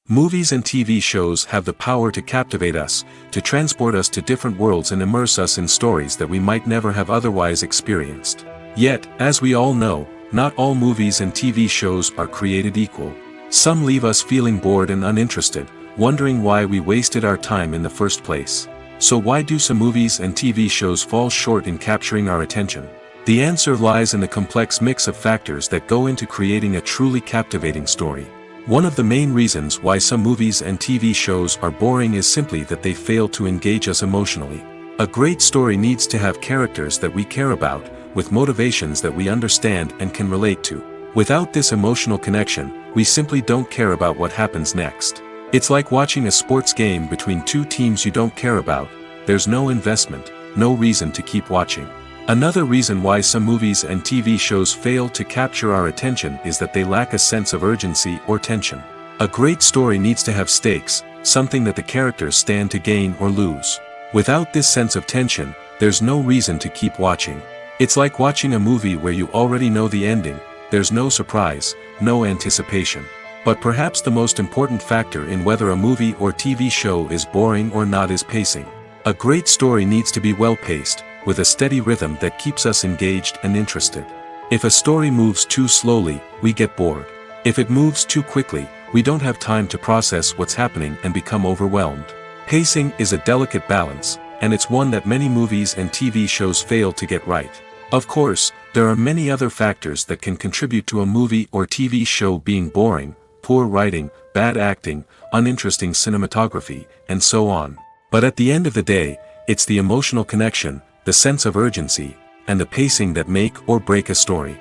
Movies and TV shows have the power to captivate us, to transport us to different worlds and immerse us in stories that we might never have otherwise experienced. Yet, as we all know, not all movies and TV shows are created equal. Some leave us feeling bored and uninterested, wondering why we wasted our time in the first place. So why do some movies and TV shows fall short in capturing our attention? The answer lies in the complex mix of factors that go into creating a truly captivating story. One of the main reasons why some movies and TV shows are boring is simply that they fail to engage us emotionally. A great story needs to have characters that we care about, with motivations that we understand and can relate to. Without this emotional connection, we simply don't care about what happens next. It's like watching a sports game between two teams you don't care about. There's no investment, no reason to keep watching. Another reason why some movies and TV shows fail to capture our attention is that they lack a sense of urgency or tension. A great story needs to have stakes, something that the characters stand to gain or lose. Without this sense of tension, there's no reason to keep watching. It's like watching a movie where you already know the ending. There's no surprise, no anticipation. But perhaps the most important factor in whether a movie or TV show is boring or not is pacing. A great story needs to be well-paced, with a steady rhythm that keeps us engaged and interested. If a story moves too slowly, we get bored. If it moves too quickly, we don't have time to process what's happening and become overwhelmed. Pacing is a delicate balance, and it's one that many movies and TV shows fail to get right. Of course, there are many other factors that can contribute to a movie or TV show being boring: poor writing, bad acting, uninteresting cinematography, and so on. But at the end of the day, it's the emotional connection, the sense of urgency, and the pacing that make or break a story.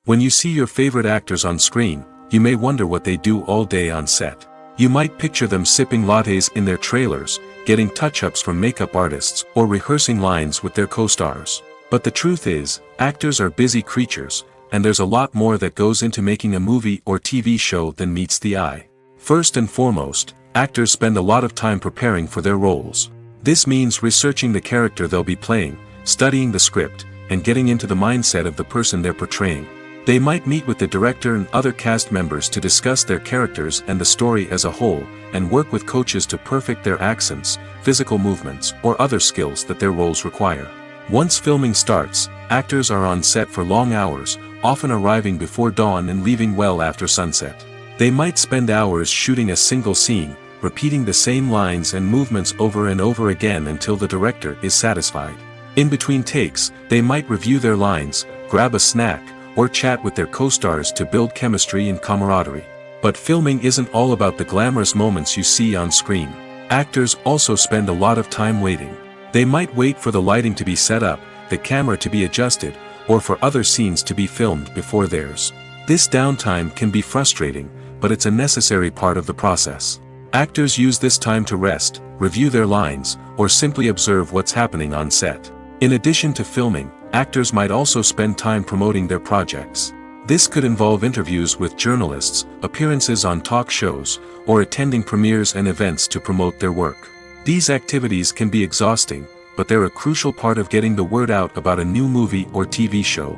When you see your favorite actors on screen, you may wonder what they do all day on set. You might picture them sipping lattes in their trailers, getting touch-ups from makeup artists, or rehearsing lines with their co-stars. But the truth is, actors are busy creatures, and there's a lot more that goes into making a movie or TV show than meets the eye. First and foremost, actors spend a lot of time preparing for their roles. This means researching the character they'll be playing, studying the script, and getting into the mindset of the person they're portraying. They might meet with the director and other cast members to discuss their characters and the story as a whole, and work with coaches to perfect their accents, physical movements, or other skills that their roles require. Once filming starts, actors are on set for long hours, often arriving before dawn and leaving well after sunset. They might spend hours shooting a single scene, repeating the same lines and movements over and over again until the director is satisfied. In between takes, they might review their lines, grab a snack, or chat with their co-stars to build chemistry and camaraderie. But filming isn't all about the glamorous moments you see on screen. Actors also spend a lot of time waiting. They might wait for the lighting to be set up, the camera to be adjusted, or for other scenes to be filmed before theirs. This downtime can be frustrating, but it's a necessary part of the process. Actors use this time to rest, review their lines, or simply observe what's happening on set. In addition to filming, actors might also spend time promoting their projects. This could involve interviews with journalists, appearances on talk shows, or attending premieres and events to promote their work. These activities can be exhausting, but they're a crucial part of getting the word out about a new movie or TV show.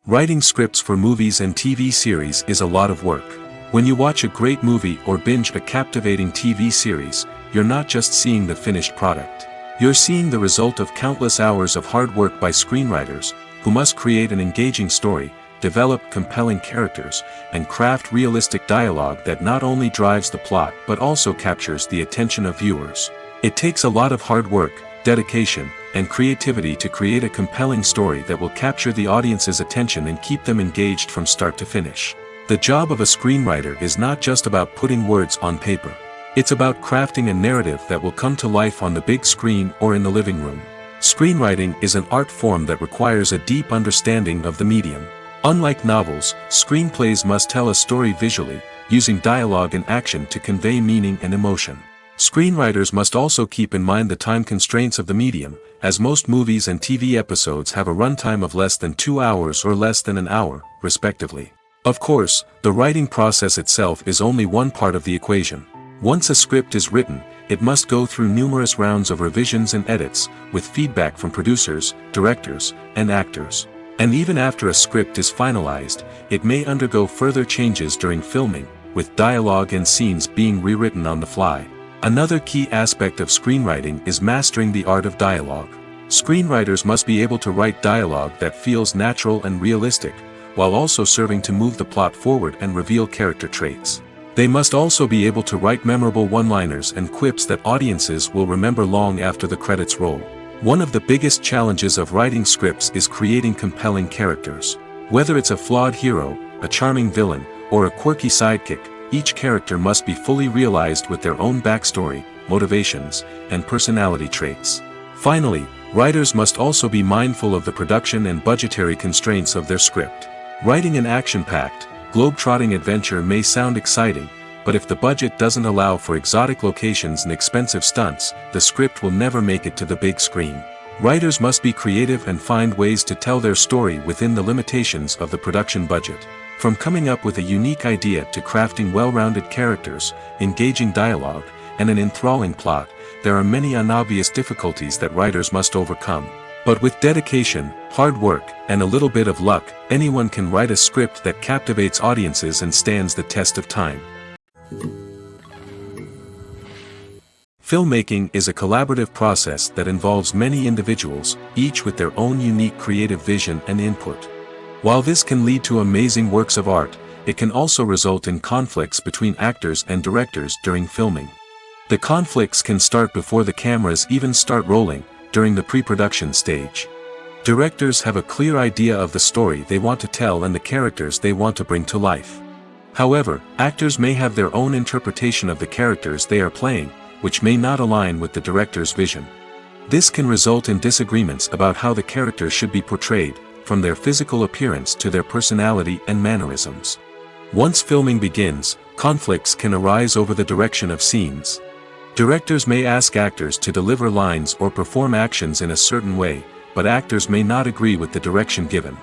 Writing scripts for movies and TV series is a lot of work. When you watch a great movie or binge a captivating TV series, you're not just seeing the finished product. You're seeing the result of countless hours of hard work by screenwriters, who must create an engaging story, develop compelling characters, and craft realistic dialogue that not only drives the plot but also captures the attention of viewers. It takes a lot of hard work, dedication, and creativity to create a compelling story that will capture the audience's attention and keep them engaged from start to finish. The job of a screenwriter is not just about putting words on paper. It's about crafting a narrative that will come to life on the big screen or in the living room. Screenwriting is an art form that requires a deep understanding of the medium. Unlike novels, screenplays must tell a story visually, using dialogue and action to convey meaning and emotion. Screenwriters must also keep in mind the time constraints of the medium, as most movies and TV episodes have a runtime of less than 2 hours or less than an hour, respectively. Of course, the writing process itself is only one part of the equation. Once a script is written, it must go through numerous rounds of revisions and edits, with feedback from producers, directors, and actors. And even after a script is finalized, it may undergo further changes during filming, with dialogue and scenes being rewritten on the fly. Another key aspect of screenwriting is mastering the art of dialogue. Screenwriters must be able to write dialogue that feels natural and realistic, while also serving to move the plot forward and reveal character traits. They must also be able to write memorable one-liners and quips that audiences will remember long after the credits roll. One of the biggest challenges of writing scripts is creating compelling characters. Whether it's a flawed hero, a charming villain, or a quirky sidekick, each character must be fully realized with their own backstory, motivations, and personality traits. Finally, writers must also be mindful of the production and budgetary constraints of their script. Writing an action-packed, globe-trotting adventure may sound exciting, but if the budget doesn't allow for exotic locations and expensive stunts, the script will never make it to the big screen. Writers must be creative and find ways to tell their story within the limitations of the production budget. From coming up with a unique idea to crafting well-rounded characters, engaging dialogue, and an enthralling plot, there are many unobvious difficulties that writers must overcome. But with dedication, hard work, and a little bit of luck, anyone can write a script that captivates audiences and stands the test of time. Filmmaking is a collaborative process that involves many individuals, each with their own unique creative vision and input. While this can lead to amazing works of art, it can also result in conflicts between actors and directors during filming. The conflicts can start before the cameras even start rolling, during the pre-production stage. Directors have a clear idea of the story they want to tell and the characters they want to bring to life. However, actors may have their own interpretation of the characters they are playing, which may not align with the director's vision. This can result in disagreements about how the character should be portrayed, from their physical appearance to their personality and mannerisms. Once filming begins, conflicts can arise over the direction of scenes. Directors may ask actors to deliver lines or perform actions in a certain way, but actors may not agree with the direction given.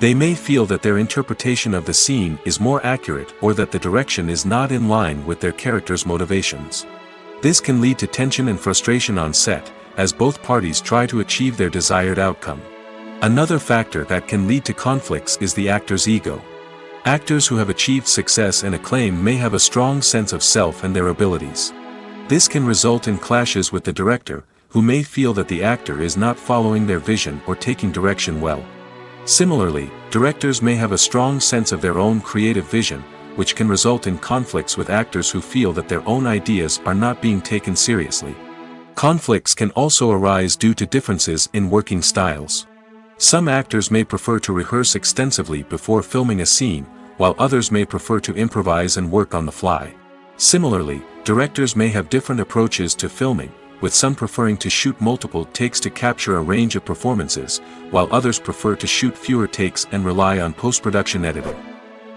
They may feel that their interpretation of the scene is more accurate or that the direction is not in line with their character's motivations. This can lead to tension and frustration on set, as both parties try to achieve their desired outcome. Another factor that can lead to conflicts is the actor's ego. Actors who have achieved success and acclaim may have a strong sense of self and their abilities. This can result in clashes with the director, who may feel that the actor is not following their vision or taking direction well. Similarly, directors may have a strong sense of their own creative vision, which can result in conflicts with actors who feel that their own ideas are not being taken seriously. Conflicts can also arise due to differences in working styles. Some actors may prefer to rehearse extensively before filming a scene, while others may prefer to improvise and work on the fly. Similarly, directors may have different approaches to filming, with some preferring to shoot multiple takes to capture a range of performances, while others prefer to shoot fewer takes and rely on post-production editing.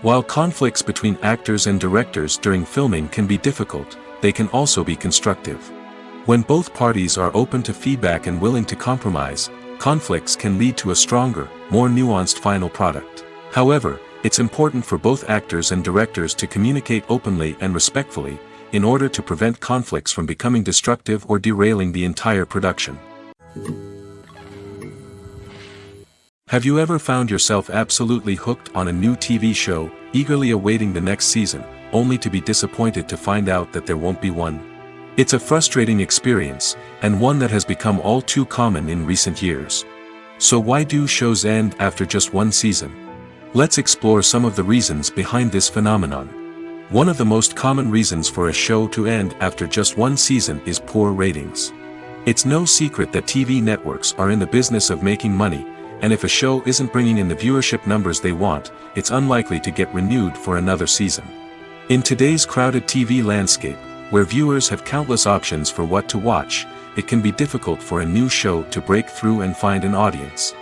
While conflicts between actors and directors during filming can be difficult, they can also be constructive. When both parties are open to feedback and willing to compromise, conflicts can lead to a stronger, more nuanced final product. However, it's important for both actors and directors to communicate openly and respectfully, in order to prevent conflicts from becoming destructive or derailing the entire production. Have you ever found yourself absolutely hooked on a new TV show, eagerly awaiting the next season, only to be disappointed to find out that there won't be one? It's a frustrating experience, and one that has become all too common in recent years. So why do shows end after just one season? Let's explore some of the reasons behind this phenomenon. One of the most common reasons for a show to end after just one season is poor ratings. It's no secret that TV networks are in the business of making money, and if a show isn't bringing in the viewership numbers they want, it's unlikely to get renewed for another season. In today's crowded TV landscape, where viewers have countless options for what to watch, it can be difficult for a new show to break through and find an audience.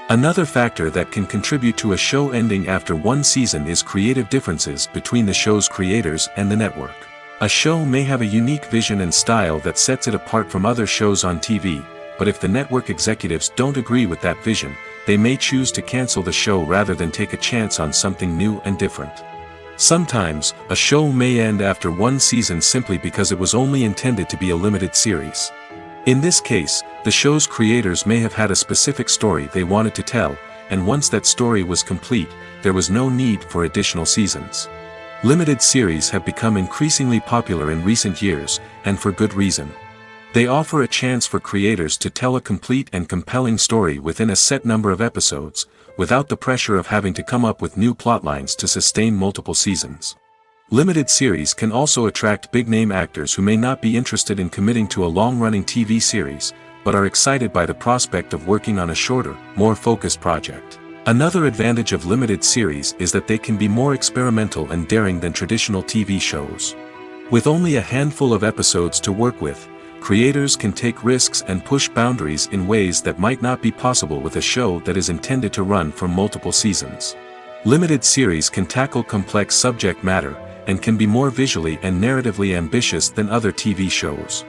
Another factor that can contribute to a show ending after one season is creative differences between the show's creators and the network. A show may have a unique vision and style that sets it apart from other shows on TV, but if the network executives don't agree with that vision, they may choose to cancel the show rather than take a chance on something new and different. Sometimes, a show may end after one season simply because it was only intended to be a limited series. In this case, the show's creators may have had a specific story they wanted to tell, and once that story was complete, there was no need for additional seasons. Limited series have become increasingly popular in recent years, and for good reason. They offer a chance for creators to tell a complete and compelling story within a set number of episodes, without the pressure of having to come up with new plotlines to sustain multiple seasons. Limited series can also attract big-name actors who may not be interested in committing to a long-running TV series, but are excited by the prospect of working on a shorter, more focused project. Another advantage of limited series is that they can be more experimental and daring than traditional TV shows. With only a handful of episodes to work with, creators can take risks and push boundaries in ways that might not be possible with a show that is intended to run for multiple seasons. Limited series can tackle complex subject matter, and can be more visually and narratively ambitious than other TV shows.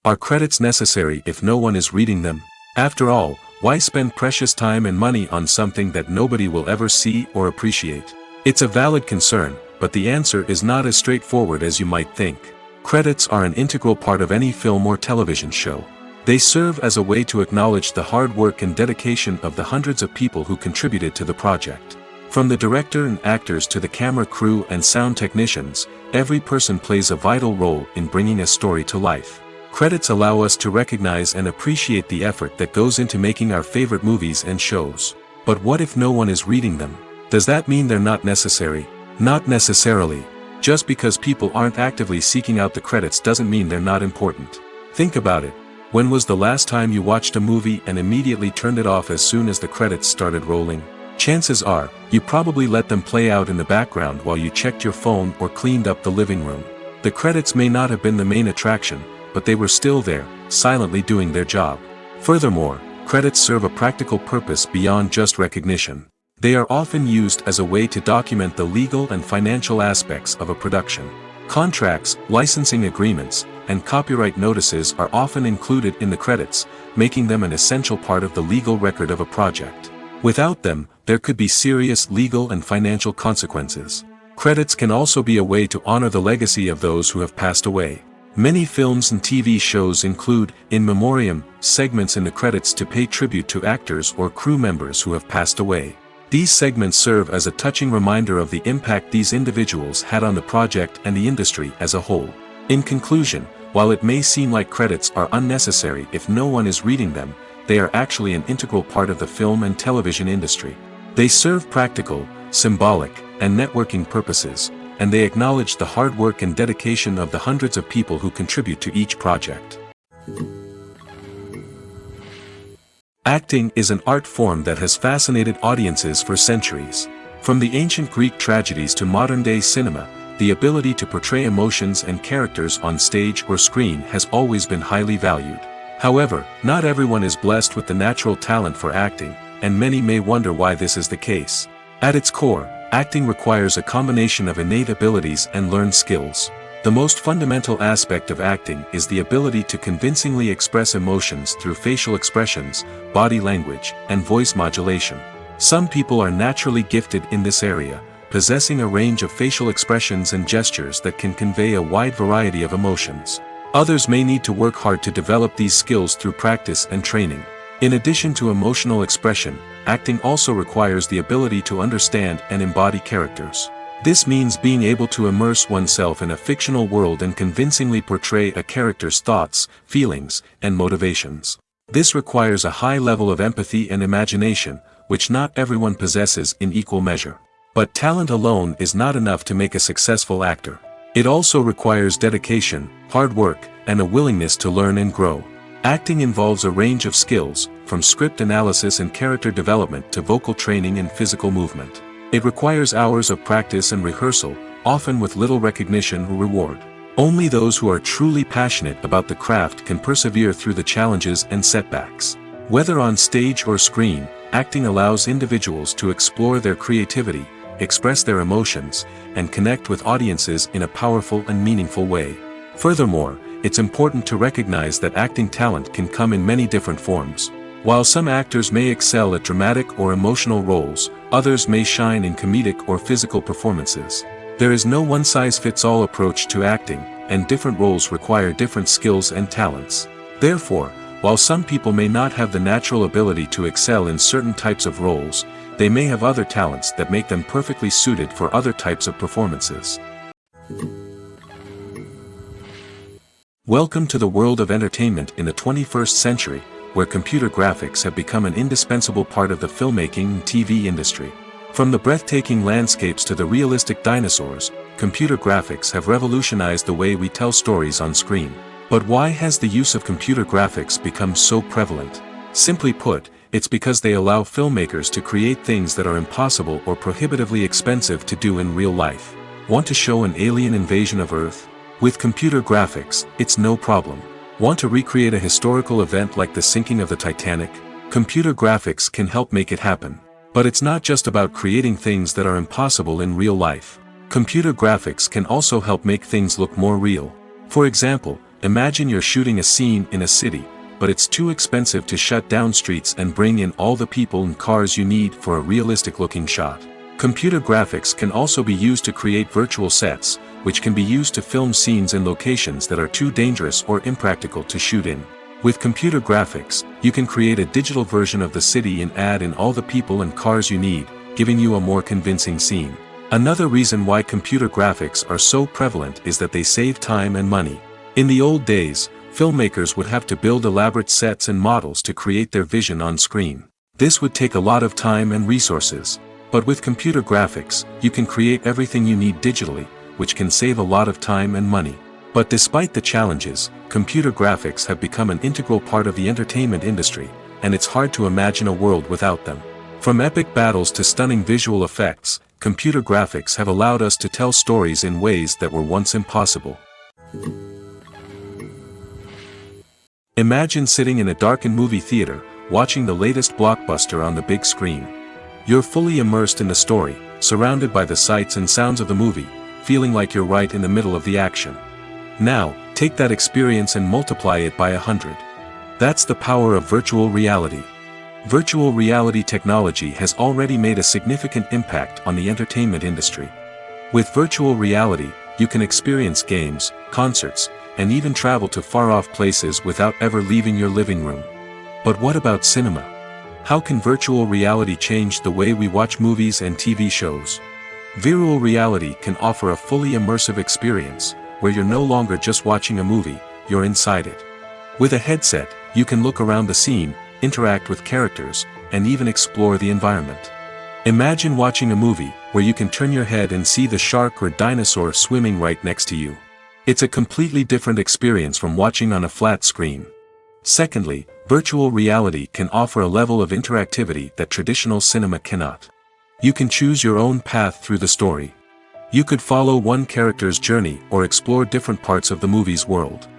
Are credits necessary if no one is reading them? After all, why spend precious time and money on something that nobody will ever see or appreciate? It's a valid concern, but the answer is not as straightforward as you might think. Credits are an integral part of any film or television show. They serve as a way to acknowledge the hard work and dedication of the hundreds of people who contributed to the project. From the director and actors to the camera crew and sound technicians, every person plays a vital role in bringing a story to life. Credits allow us to recognize and appreciate the effort that goes into making our favorite movies and shows. But what if no one is reading them? Does that mean they're not necessary? Not necessarily. Just because people aren't actively seeking out the credits doesn't mean they're not important. Think about it. When was the last time you watched a movie and immediately turned it off as soon as the credits started rolling? Chances are, you probably let them play out in the background while you checked your phone or cleaned up the living room. The credits may not have been the main attraction, but they were still there, silently doing their job. Furthermore, credits serve a practical purpose beyond just recognition. They are often used as a way to document the legal and financial aspects of a production. Contracts, licensing agreements, and copyright notices are often included in the credits, making them an essential part of the legal record of a project. Without them, there could be serious legal and financial consequences. Credits can also be a way to honor the legacy of those who have passed away. Many films and TV shows include, in memoriam, segments in the credits to pay tribute to actors or crew members who have passed away. These segments serve as a touching reminder of the impact these individuals had on the project and the industry as a whole. In conclusion, while it may seem like credits are unnecessary if no one is reading them, they are actually an integral part of the film and television industry. They serve practical, symbolic, and networking purposes, and they acknowledge the hard work and dedication of the hundreds of people who contribute to each project. Acting is an art form that has fascinated audiences for centuries. From the ancient Greek tragedies to modern-day cinema, the ability to portray emotions and characters on stage or screen has always been highly valued. However, not everyone is blessed with the natural talent for acting, and many may wonder why this is the case. At its core, acting requires a combination of innate abilities and learned skills. The most fundamental aspect of acting is the ability to convincingly express emotions through facial expressions, body language, and voice modulation. Some people are naturally gifted in this area, possessing a range of facial expressions and gestures that can convey a wide variety of emotions. Others may need to work hard to develop these skills through practice and training. In addition to emotional expression, acting also requires the ability to understand and embody characters. This means being able to immerse oneself in a fictional world and convincingly portray a character's thoughts, feelings, and motivations. This requires a high level of empathy and imagination, which not everyone possesses in equal measure. But talent alone is not enough to make a successful actor. It also requires dedication, hard work, and a willingness to learn and grow. Acting involves a range of skills, from script analysis and character development to vocal training and physical movement. It requires hours of practice and rehearsal, often with little recognition or reward. Only those who are truly passionate about the craft can persevere through the challenges and setbacks. Whether on stage or screen, acting allows individuals to explore their creativity, express their emotions, and connect with audiences in a powerful and meaningful way. Furthermore, it's important to recognize that acting talent can come in many different forms. While some actors may excel at dramatic or emotional roles, others may shine in comedic or physical performances. There is no one-size-fits-all approach to acting, and different roles require different skills and talents. Therefore, while some people may not have the natural ability to excel in certain types of roles, they may have other talents that make them perfectly suited for other types of performances. Welcome to the world of entertainment in the 21st century, where computer graphics have become an indispensable part of the filmmaking and TV industry. From the breathtaking landscapes to the realistic dinosaurs, computer graphics have revolutionized the way we tell stories on screen. But why has the use of computer graphics become so prevalent? Simply put, it's because they allow filmmakers to create things that are impossible or prohibitively expensive to do in real life. Want to show an alien invasion of Earth? With computer graphics, it's no problem. Want to recreate a historical event like the sinking of the Titanic? Computer graphics can help make it happen. But it's not just about creating things that are impossible in real life. Computer graphics can also help make things look more real. For example, imagine you're shooting a scene in a city, but it's too expensive to shut down streets and bring in all the people and cars you need for a realistic-looking shot. Computer graphics can also be used to create virtual sets, which can be used to film scenes in locations that are too dangerous or impractical to shoot in. With computer graphics, you can create a digital version of the city and add in all the people and cars you need, giving you a more convincing scene. Another reason why computer graphics are so prevalent is that they save time and money. In the old days, filmmakers would have to build elaborate sets and models to create their vision on screen. This would take a lot of time and resources. But with computer graphics, you can create everything you need digitally, which can save a lot of time and money. But despite the challenges, computer graphics have become an integral part of the entertainment industry, and it's hard to imagine a world without them. From epic battles to stunning visual effects, computer graphics have allowed us to tell stories in ways that were once impossible. Imagine sitting in a darkened movie theater, watching the latest blockbuster on the big screen. You're fully immersed in the story, surrounded by the sights and sounds of the movie, feeling like you're right in the middle of the action. Now, take that experience and multiply it by 100. That's the power of virtual reality. Virtual reality technology has already made a significant impact on the entertainment industry. With virtual reality, you can experience games, concerts, and even travel to far-off places without ever leaving your living room. But what about cinema? How can virtual reality change the way we watch movies and TV shows? Virtual reality can offer a fully immersive experience, where you're no longer just watching a movie, you're inside it. With a headset, you can look around the scene, interact with characters, and even explore the environment. Imagine watching a movie, where you can turn your head and see the shark or dinosaur swimming right next to you. It's a completely different experience from watching on a flat screen. Secondly, virtual reality can offer a level of interactivity that traditional cinema cannot. You can choose your own path through the story. You could follow one character's journey or explore different parts of the movie's world.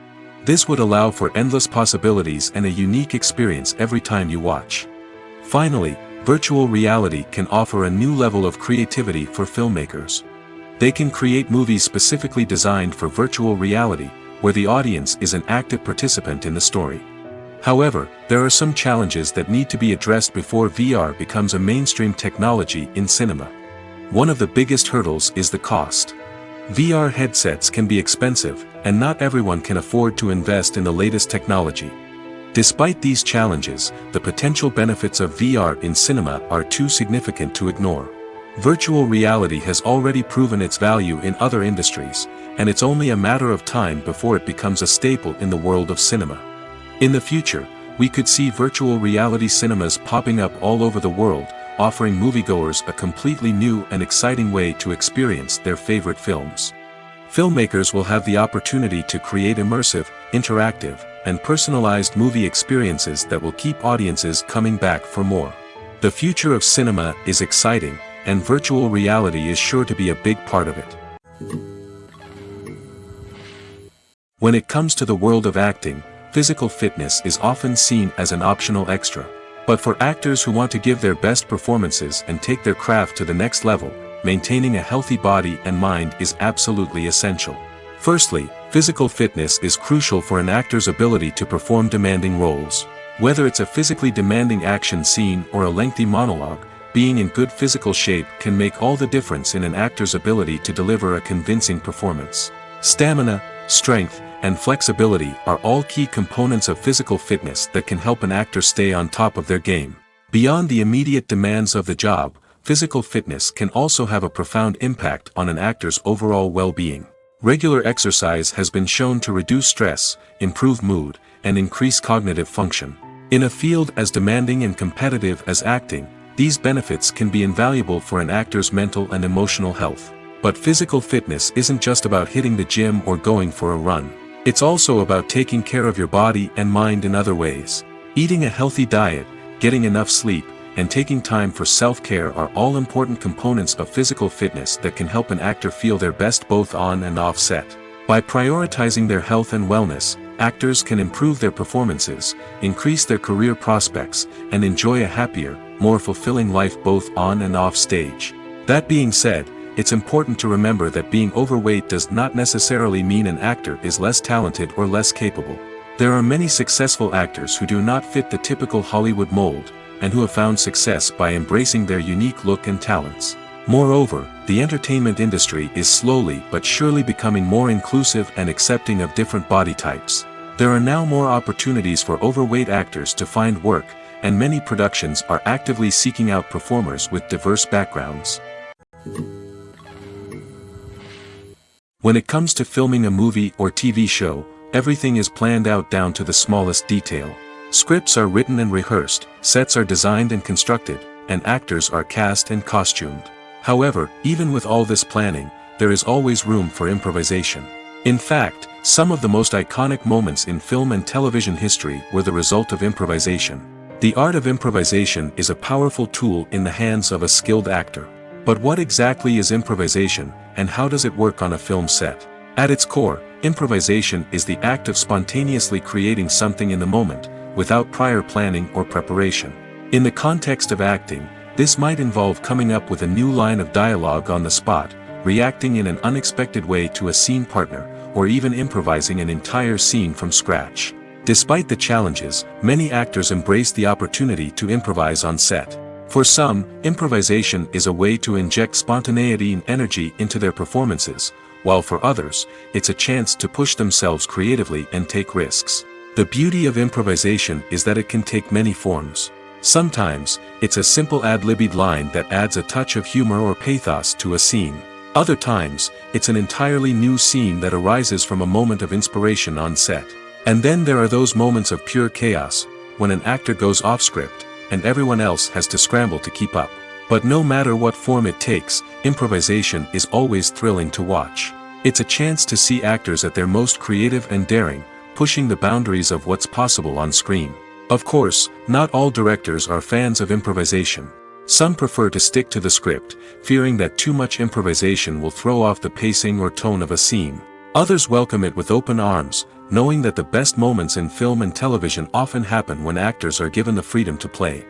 This would allow for endless possibilities and a unique experience every time you watch. Finally, virtual reality can offer a new level of creativity for filmmakers. They can create movies specifically designed for virtual reality, where the audience is an active participant in the story. However, there are some challenges that need to be addressed before VR becomes a mainstream technology in cinema. One of the biggest hurdles is the cost. VR headsets can be expensive, and not everyone can afford to invest in the latest technology. Despite these challenges, the potential benefits of VR in cinema are too significant to ignore. Virtual reality has already proven its value in other industries, and it's only a matter of time before it becomes a staple in the world of cinema. In the future, we could see virtual reality cinemas popping up all over the world, offering moviegoers a completely new and exciting way to experience their favorite films. Filmmakers will have the opportunity to create immersive, interactive, and personalized movie experiences that will keep audiences coming back for more. The future of cinema is exciting, and virtual reality is sure to be a big part of it. When it comes to the world of acting, physical fitness is often seen as an optional extra. But for actors who want to give their best performances and take their craft to the next level, maintaining a healthy body and mind is absolutely essential. Firstly, physical fitness is crucial for an actor's ability to perform demanding roles. Whether it's a physically demanding action scene or a lengthy monologue, being in good physical shape can make all the difference in an actor's ability to deliver a convincing performance. Stamina, strength, and flexibility are all key components of physical fitness that can help an actor stay on top of their game. Beyond the immediate demands of the job, physical fitness can also have a profound impact on an actor's overall well-being. Regular exercise has been shown to reduce stress, improve mood, and increase cognitive function. In a field as demanding and competitive as acting, these benefits can be invaluable for an actor's mental and emotional health. But physical fitness isn't just about hitting the gym or going for a run. It's also about taking care of your body and mind in other ways. Eating a healthy diet, getting enough sleep, and taking time for self-care are all important components of physical fitness that can help an actor feel their best both on and off set. By prioritizing their health and wellness, actors can improve their performances, increase their career prospects, and enjoy a happier, more fulfilling life both on and off stage. That being said, it's important to remember that being overweight does not necessarily mean an actor is less talented or less capable. There are many successful actors who do not fit the typical Hollywood mold, and who have found success by embracing their unique look and talents. Moreover, the entertainment industry is slowly but surely becoming more inclusive and accepting of different body types. There are now more opportunities for overweight actors to find work, and many productions are actively seeking out performers with diverse backgrounds. When it comes to filming a movie or TV show, everything is planned out down to the smallest detail. Scripts are written and rehearsed, sets are designed and constructed, and actors are cast and costumed. However, even with all this planning, there is always room for improvisation. In fact, some of the most iconic moments in film and television history were the result of improvisation. The art of improvisation is a powerful tool in the hands of a skilled actor. But what exactly is improvisation, and how does it work on a film set? At its core, improvisation is the act of spontaneously creating something in the moment, without prior planning or preparation. In the context of acting, this might involve coming up with a new line of dialogue on the spot, reacting in an unexpected way to a scene partner, or even improvising an entire scene from scratch. Despite the challenges, many actors embrace the opportunity to improvise on set. For some, improvisation is a way to inject spontaneity and energy into their performances, while for others, it's a chance to push themselves creatively and take risks. The beauty of improvisation is that it can take many forms. Sometimes, it's a simple ad-libbed line that adds a touch of humor or pathos to a scene. Other times, it's an entirely new scene that arises from a moment of inspiration on set. And then there are those moments of pure chaos, when an actor goes off script, and everyone else has to scramble to keep up. But no matter what form it takes, improvisation is always thrilling to watch. It's a chance to see actors at their most creative and daring, pushing the boundaries of what's possible on screen. Of course, not all directors are fans of improvisation. Some prefer to stick to the script, fearing that too much improvisation will throw off the pacing or tone of a scene. Others welcome it with open arms, knowing that the best moments in film and television often happen when actors are given the freedom to play.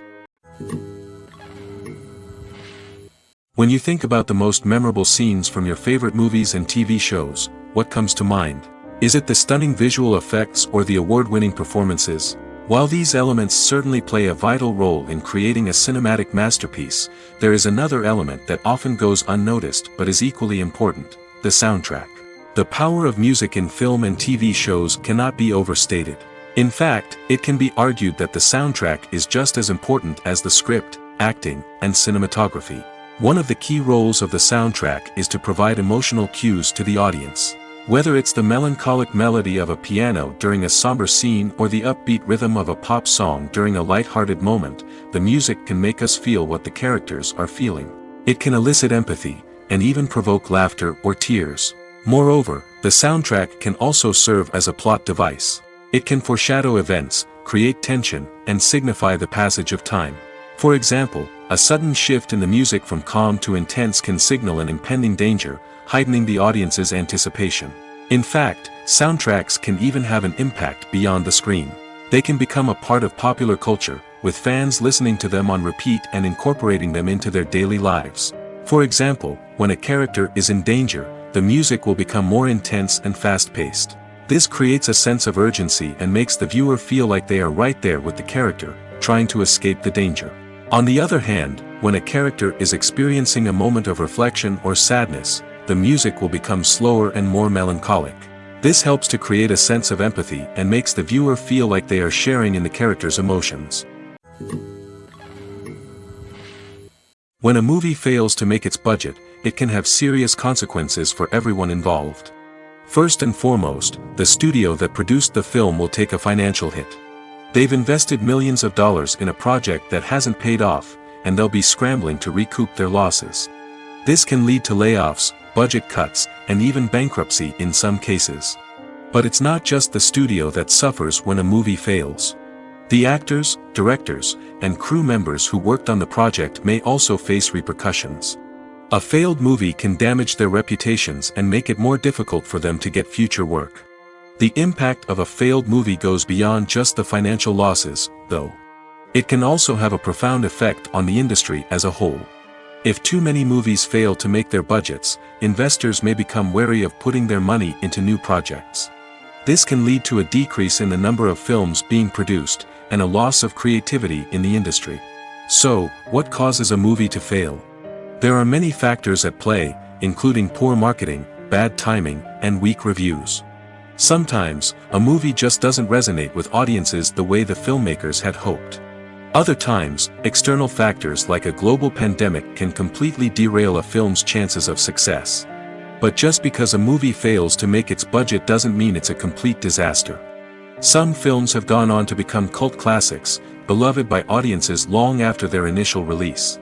When you think about the most memorable scenes from your favorite movies and TV shows, what comes to mind? Is it the stunning visual effects or the award-winning performances? While these elements certainly play a vital role in creating a cinematic masterpiece, there is another element that often goes unnoticed but is equally important: the soundtrack. The power of music in film and TV shows cannot be overstated. In fact, it can be argued that the soundtrack is just as important as the script, acting, and cinematography. One of the key roles of the soundtrack is to provide emotional cues to the audience. Whether it's the melancholic melody of a piano during a somber scene or the upbeat rhythm of a pop song during a light-hearted moment, the music can make us feel what the characters are feeling. It can elicit empathy, and even provoke laughter or tears. Moreover, the soundtrack can also serve as a plot device. It can foreshadow events, create tension, and signify the passage of time. For example, a sudden shift in the music from calm to intense can signal an impending danger, heightening the audience's anticipation. In fact, soundtracks can even have an impact beyond the screen. They can become a part of popular culture, with fans listening to them on repeat and incorporating them into their daily lives. For example, when a character is in danger, the music will become more intense and fast-paced. This creates a sense of urgency and makes the viewer feel like they are right there with the character, trying to escape the danger. On the other hand, when a character is experiencing a moment of reflection or sadness, the music will become slower and more melancholic. This helps to create a sense of empathy and makes the viewer feel like they are sharing in the character's emotions. When a movie fails to make its budget, it can have serious consequences for everyone involved. First and foremost, the studio that produced the film will take a financial hit. They've invested millions of dollars in a project that hasn't paid off, and they'll be scrambling to recoup their losses. This can lead to layoffs, budget cuts, and even bankruptcy in some cases. But it's not just the studio that suffers when a movie fails. The actors, directors, and crew members who worked on the project may also face repercussions. A failed movie can damage their reputations and make it more difficult for them to get future work. The impact of a failed movie goes beyond just the financial losses, though. It can also have a profound effect on the industry as a whole. If too many movies fail to make their budgets, investors may become wary of putting their money into new projects. This can lead to a decrease in the number of films being produced, and a loss of creativity in the industry. So, what causes a movie to fail? There are many factors at play, including poor marketing, bad timing, and weak reviews. Sometimes, a movie just doesn't resonate with audiences the way the filmmakers had hoped. Other times, external factors like a global pandemic can completely derail a film's chances of success. But just because a movie fails to make its budget doesn't mean it's a complete disaster. Some films have gone on to become cult classics, beloved by audiences long after their initial release.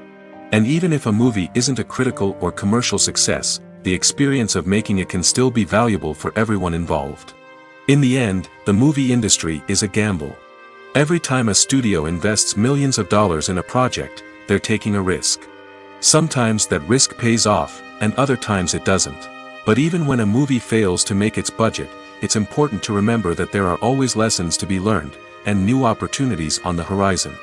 And even if a movie isn't a critical or commercial success, the experience of making it can still be valuable for everyone involved. In the end, the movie industry is a gamble. Every time a studio invests millions of dollars in a project, they're taking a risk. Sometimes that risk pays off, and other times it doesn't. But even when a movie fails to make its budget, it's important to remember that there are always lessons to be learned, and new opportunities on the horizon.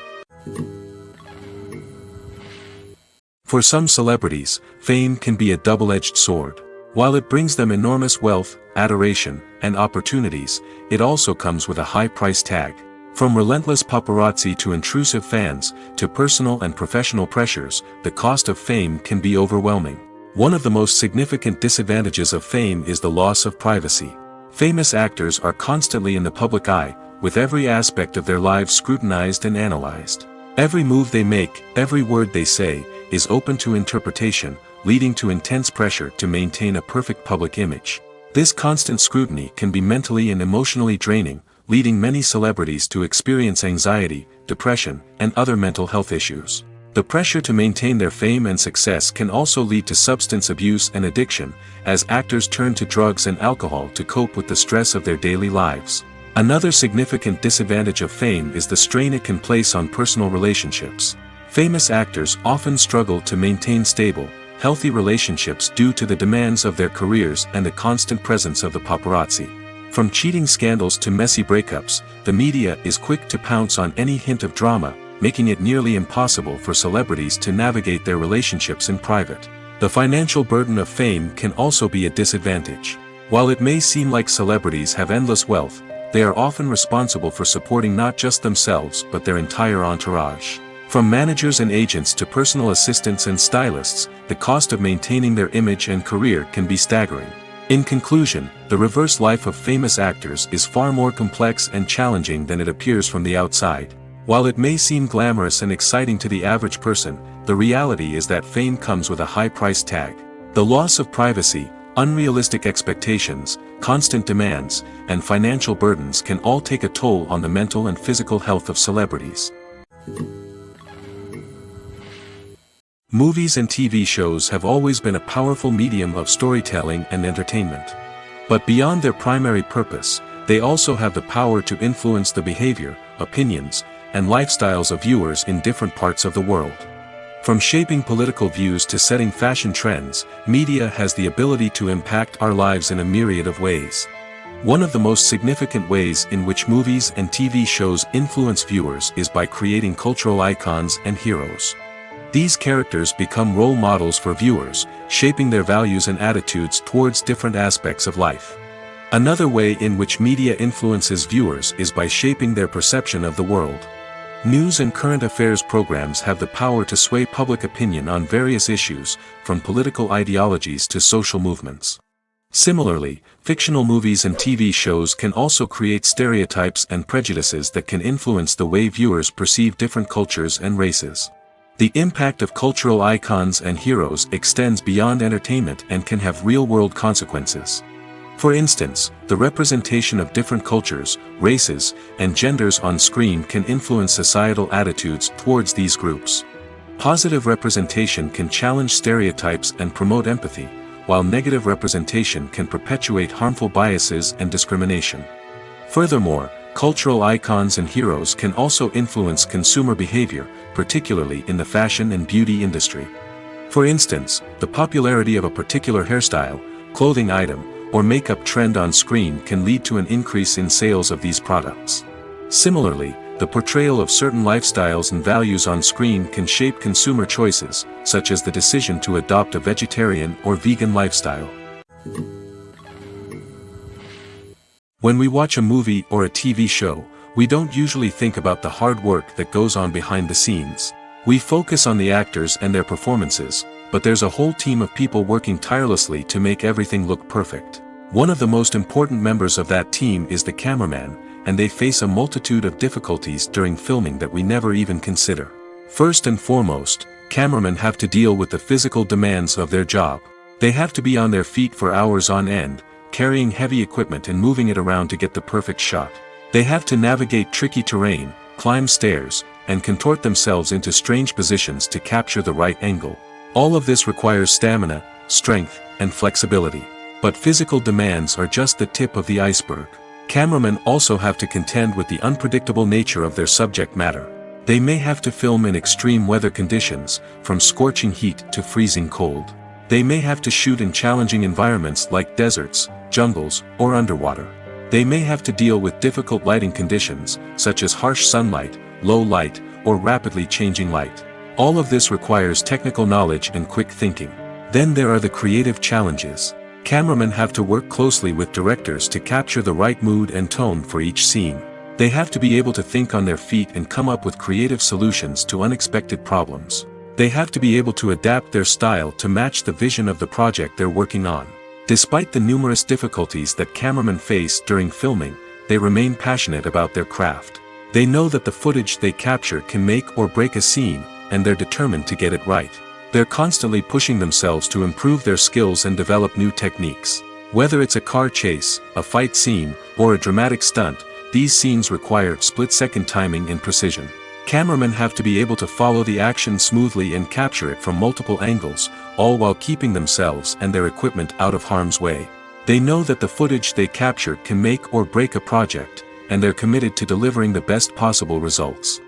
For some celebrities, fame can be a double-edged sword. While it brings them enormous wealth, adoration, and opportunities, it also comes with a high price tag. From relentless paparazzi to intrusive fans, to personal and professional pressures, the cost of fame can be overwhelming. One of the most significant disadvantages of fame is the loss of privacy. Famous actors are constantly in the public eye, with every aspect of their lives scrutinized and analyzed. Every move they make, every word they say, is open to interpretation, leading to intense pressure to maintain a perfect public image. This constant scrutiny can be mentally and emotionally draining, leading many celebrities to experience anxiety, depression, and other mental health issues. The pressure to maintain their fame and success can also lead to substance abuse and addiction, as actors turn to drugs and alcohol to cope with the stress of their daily lives. Another significant disadvantage of fame is the strain it can place on personal relationships. Famous actors often struggle to maintain stable, healthy relationships due to the demands of their careers and the constant presence of the paparazzi. From cheating scandals to messy breakups, the media is quick to pounce on any hint of drama, making it nearly impossible for celebrities to navigate their relationships in private. The financial burden of fame can also be a disadvantage. While it may seem like celebrities have endless wealth, they are often responsible for supporting not just themselves but their entire entourage. From managers and agents to personal assistants and stylists, the cost of maintaining their image and career can be staggering. In conclusion, the reverse life of famous actors is far more complex and challenging than it appears from the outside. While it may seem glamorous and exciting to the average person, the reality is that fame comes with a high price tag. The loss of privacy, unrealistic expectations, constant demands, and financial burdens can all take a toll on the mental and physical health of celebrities. Movies and TV shows have always been a powerful medium of storytelling and entertainment. But beyond their primary purpose, they also have the power to influence the behavior, opinions, and lifestyles of viewers in different parts of the world. From shaping political views to setting fashion trends, media has the ability to impact our lives in a myriad of ways. One of the most significant ways in which movies and TV shows influence viewers is by creating cultural icons and heroes. These characters become role models for viewers, shaping their values and attitudes towards different aspects of life. Another way in which media influences viewers is by shaping their perception of the world. News and current affairs programs have the power to sway public opinion on various issues, from political ideologies to social movements. Similarly, fictional movies and TV shows can also create stereotypes and prejudices that can influence the way viewers perceive different cultures and races. The impact of cultural icons and heroes extends beyond entertainment and can have real-world consequences. For instance, the representation of different cultures, races, and genders on screen can influence societal attitudes towards these groups. Positive representation can challenge stereotypes and promote empathy, while negative representation can perpetuate harmful biases and discrimination. Furthermore, cultural icons and heroes can also influence consumer behavior, particularly in the fashion and beauty industry. For instance, the popularity of a particular hairstyle, clothing item, or makeup trend on screen can lead to an increase in sales of these products. Similarly, the portrayal of certain lifestyles and values on screen can shape consumer choices, such as the decision to adopt a vegetarian or vegan lifestyle. When we watch a movie or a TV show, we don't usually think about the hard work that goes on behind the scenes. We focus on the actors and their performances, but there's a whole team of people working tirelessly to make everything look perfect. One of the most important members of that team is the cameraman, and they face a multitude of difficulties during filming that we never even consider. First and foremost, cameramen have to deal with the physical demands of their job. They have to be on their feet for hours on end, carrying heavy equipment and moving it around to get the perfect shot. They have to navigate tricky terrain, climb stairs, and contort themselves into strange positions to capture the right angle. All of this requires stamina, strength, and flexibility. But physical demands are just the tip of the iceberg. Cameramen also have to contend with the unpredictable nature of their subject matter. They may have to film in extreme weather conditions, from scorching heat to freezing cold. They may have to shoot in challenging environments like deserts, jungles, or underwater. They may have to deal with difficult lighting conditions, such as harsh sunlight, low light, or rapidly changing light. All of this requires technical knowledge and quick thinking. Then there are the creative challenges. Cameramen have to work closely with directors to capture the right mood and tone for each scene. They have to be able to think on their feet and come up with creative solutions to unexpected problems. They have to be able to adapt their style to match the vision of the project they're working on. Despite the numerous difficulties that cameramen face during filming, they remain passionate about their craft. They know that the footage they capture can make or break a scene, and they're determined to get it right. They're constantly pushing themselves to improve their skills and develop new techniques. Whether it's a car chase, a fight scene, or a dramatic stunt, these scenes require split-second timing and precision. Cameramen have to be able to follow the action smoothly and capture it from multiple angles, all while keeping themselves and their equipment out of harm's way. They know that the footage they capture can make or break a project, and they're committed to delivering the best possible results.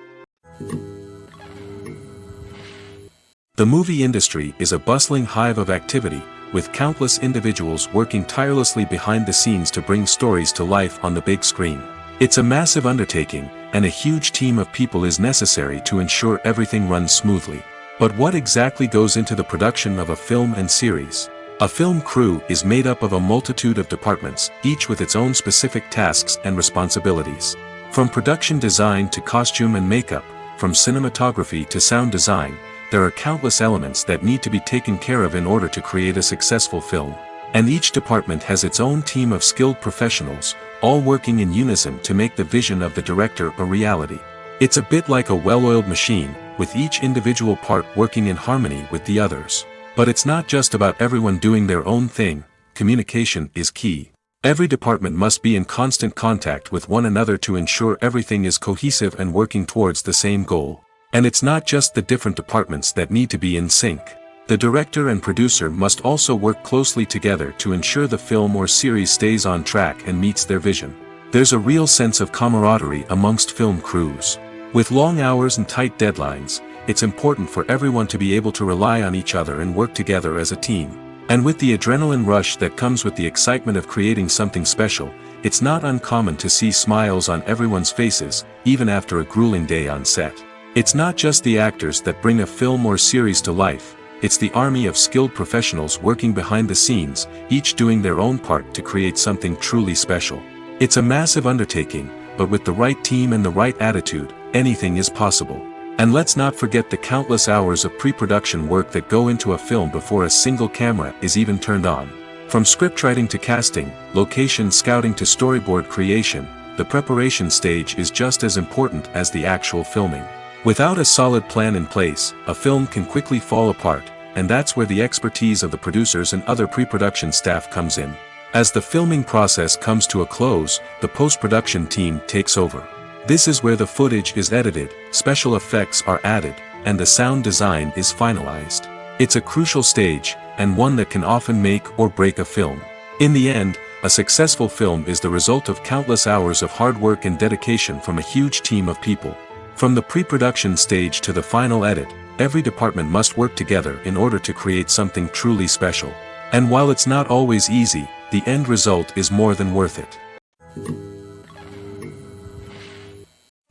The movie industry is a bustling hive of activity, with countless individuals working tirelessly behind the scenes to bring stories to life on the big screen. It's a massive undertaking, and a huge team of people is necessary to ensure everything runs smoothly. But what exactly goes into the production of a film and series? A film crew is made up of a multitude of departments, each with its own specific tasks and responsibilities. From production design to costume and makeup, from cinematography to sound design, there are countless elements that need to be taken care of in order to create a successful film. And each department has its own team of skilled professionals, all working in unison to make the vision of the director a reality. It's a bit like a well-oiled machine, with each individual part working in harmony with the others. But it's not just about everyone doing their own thing. Communication is key. Every department must be in constant contact with one another to ensure everything is cohesive and working towards the same goal. And it's not just the different departments that need to be in sync. The director and producer must also work closely together to ensure the film or series stays on track and meets their vision. There's a real sense of camaraderie amongst film crews. With long hours and tight deadlines, it's important for everyone to be able to rely on each other and work together as a team. And with the adrenaline rush that comes with the excitement of creating something special, it's not uncommon to see smiles on everyone's faces, even after a grueling day on set. It's not just the actors that bring a film or series to life. It's the army of skilled professionals working behind the scenes, each doing their own part to create something truly special. It's a massive undertaking, but with the right team and the right attitude, anything is possible. And let's not forget the countless hours of pre-production work that go into a film before a single camera is even turned on. From scriptwriting to casting, location scouting to storyboard creation, the preparation stage is just as important as the actual filming. Without a solid plan in place, a film can quickly fall apart, and that's where the expertise of the producers and other pre-production staff comes in. As the filming process comes to a close, the post-production team takes over. This is where the footage is edited, special effects are added, and the sound design is finalized. It's a crucial stage, and one that can often make or break a film. In the end, a successful film is the result of countless hours of hard work and dedication from a huge team of people. From the pre-production stage to the final edit, every department must work together in order to create something truly special. And while it's not always easy, the end result is more than worth it.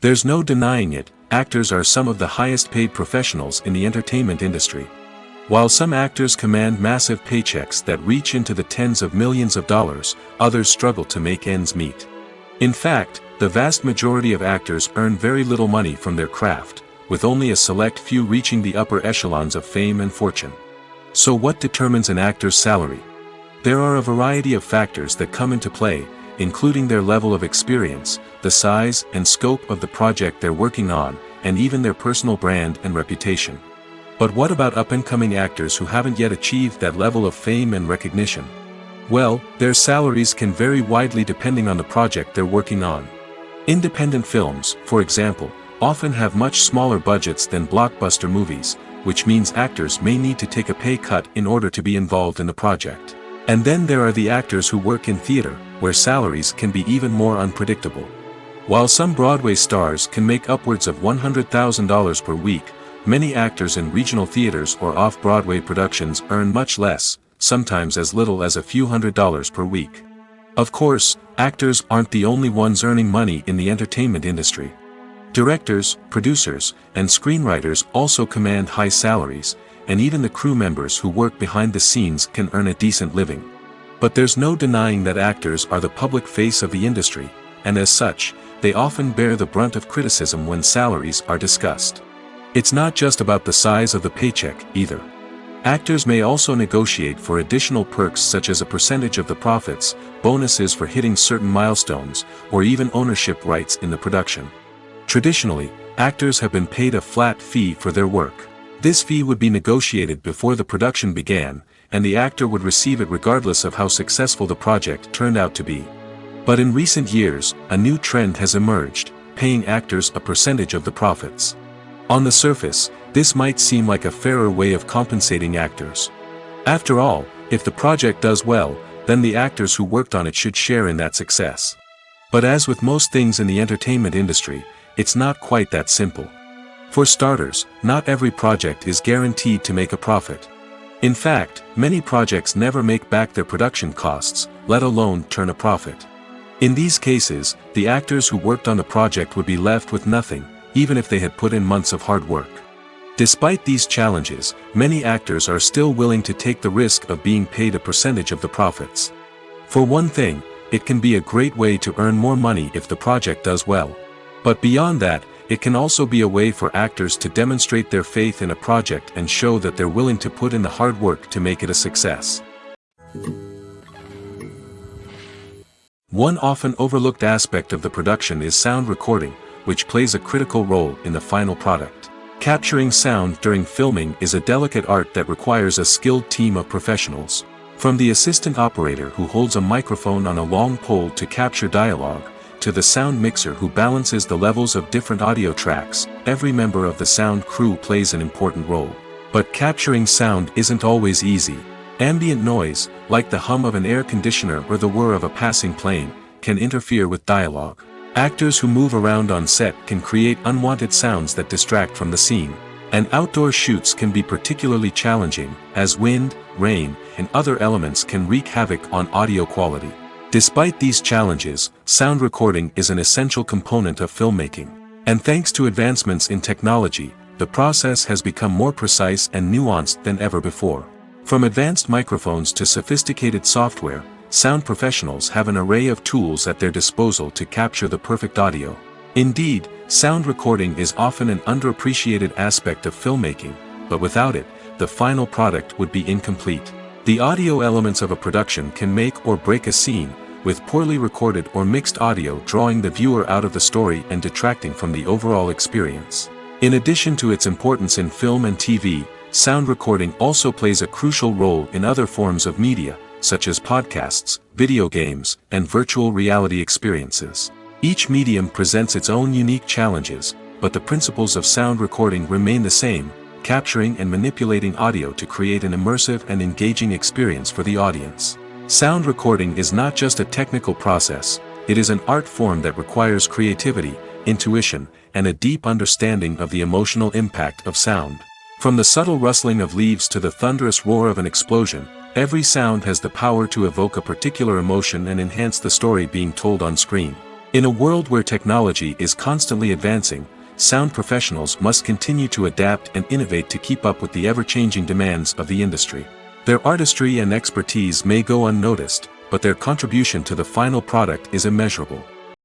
There's no denying it, actors are some of the highest paid professionals in the entertainment industry. While some actors command massive paychecks that reach into the tens of millions of dollars, others struggle to make ends meet. In fact, the vast majority of actors earn very little money from their craft, with only a select few reaching the upper echelons of fame and fortune. So what determines an actor's salary? There are a variety of factors that come into play, including their level of experience, the size and scope of the project they're working on, and even their personal brand and reputation. But what about up-and-coming actors who haven't yet achieved that level of fame and recognition? Well, their salaries can vary widely depending on the project they're working on. Independent films, for example, often have much smaller budgets than blockbuster movies, which means actors may need to take a pay cut in order to be involved in the project. And then there are the actors who work in theater, where salaries can be even more unpredictable. While some Broadway stars can make upwards of $100,000 per week, many actors in regional theaters or off-Broadway productions earn much less, sometimes as little as a few $100s per week. Of course, actors aren't the only ones earning money in the entertainment industry. Directors, producers, and screenwriters also command high salaries, and even the crew members who work behind the scenes can earn a decent living. But there's no denying that actors are the public face of the industry, and as such, they often bear the brunt of criticism when salaries are discussed. It's not just about the size of the paycheck, either. Actors may also negotiate for additional perks such as a percentage of the profits, bonuses for hitting certain milestones, or even ownership rights in the production. Traditionally, actors have been paid a flat fee for their work. This fee would be negotiated before the production began, and the actor would receive it regardless of how successful the project turned out to be. But in recent years, a new trend has emerged, paying actors a percentage of the profits. On the surface, this might seem like a fairer way of compensating actors. After all, if the project does well, then the actors who worked on it should share in that success. But as with most things in the entertainment industry, it's not quite that simple. For starters, not every project is guaranteed to make a profit. In fact, many projects never make back their production costs, let alone turn a profit. In these cases, the actors who worked on the project would be left with nothing, even if they had put in months of hard work. Despite these challenges, many actors are still willing to take the risk of being paid a percentage of the profits. For one thing, it can be a great way to earn more money if the project does well. But beyond that, it can also be a way for actors to demonstrate their faith in a project and show that they're willing to put in the hard work to make it a success. One often overlooked aspect of the production is sound recording, which plays a critical role in the final product. Capturing sound during filming is a delicate art that requires a skilled team of professionals. From the assistant operator who holds a microphone on a long pole to capture dialogue, to the sound mixer who balances the levels of different audio tracks, every member of the sound crew plays an important role. But capturing sound isn't always easy. Ambient noise, like the hum of an air conditioner or the whir of a passing plane, can interfere with dialogue. Actors who move around on set can create unwanted sounds that distract from the scene. And outdoor shoots can be particularly challenging, as wind, rain, and other elements can wreak havoc on audio quality. Despite these challenges, sound recording is an essential component of filmmaking. And thanks to advancements in technology, the process has become more precise and nuanced than ever before. From advanced microphones to sophisticated software, sound professionals have an array of tools at their disposal to capture the perfect audio. Indeed, sound recording is often an underappreciated aspect of filmmaking, but without it, the final product would be incomplete. The audio elements of a production can make or break a scene, with poorly recorded or mixed audio drawing the viewer out of the story and detracting from the overall experience. In addition to its importance in film and TV, sound recording also plays a crucial role in other forms of media, such as podcasts, video games, and virtual reality experiences. Each medium presents its own unique challenges, but the principles of sound recording remain the same, capturing and manipulating audio to create an immersive and engaging experience for the audience. Sound recording is not just a technical process, it is an art form that requires creativity, intuition, and a deep understanding of the emotional impact of sound. From the subtle rustling of leaves to the thunderous roar of an explosion, every sound has the power to evoke a particular emotion and enhance the story being told on screen. In a world where technology is constantly advancing, sound professionals must continue to adapt and innovate to keep up with the ever-changing demands of the industry. Their artistry and expertise may go unnoticed, but their contribution to the final product is immeasurable.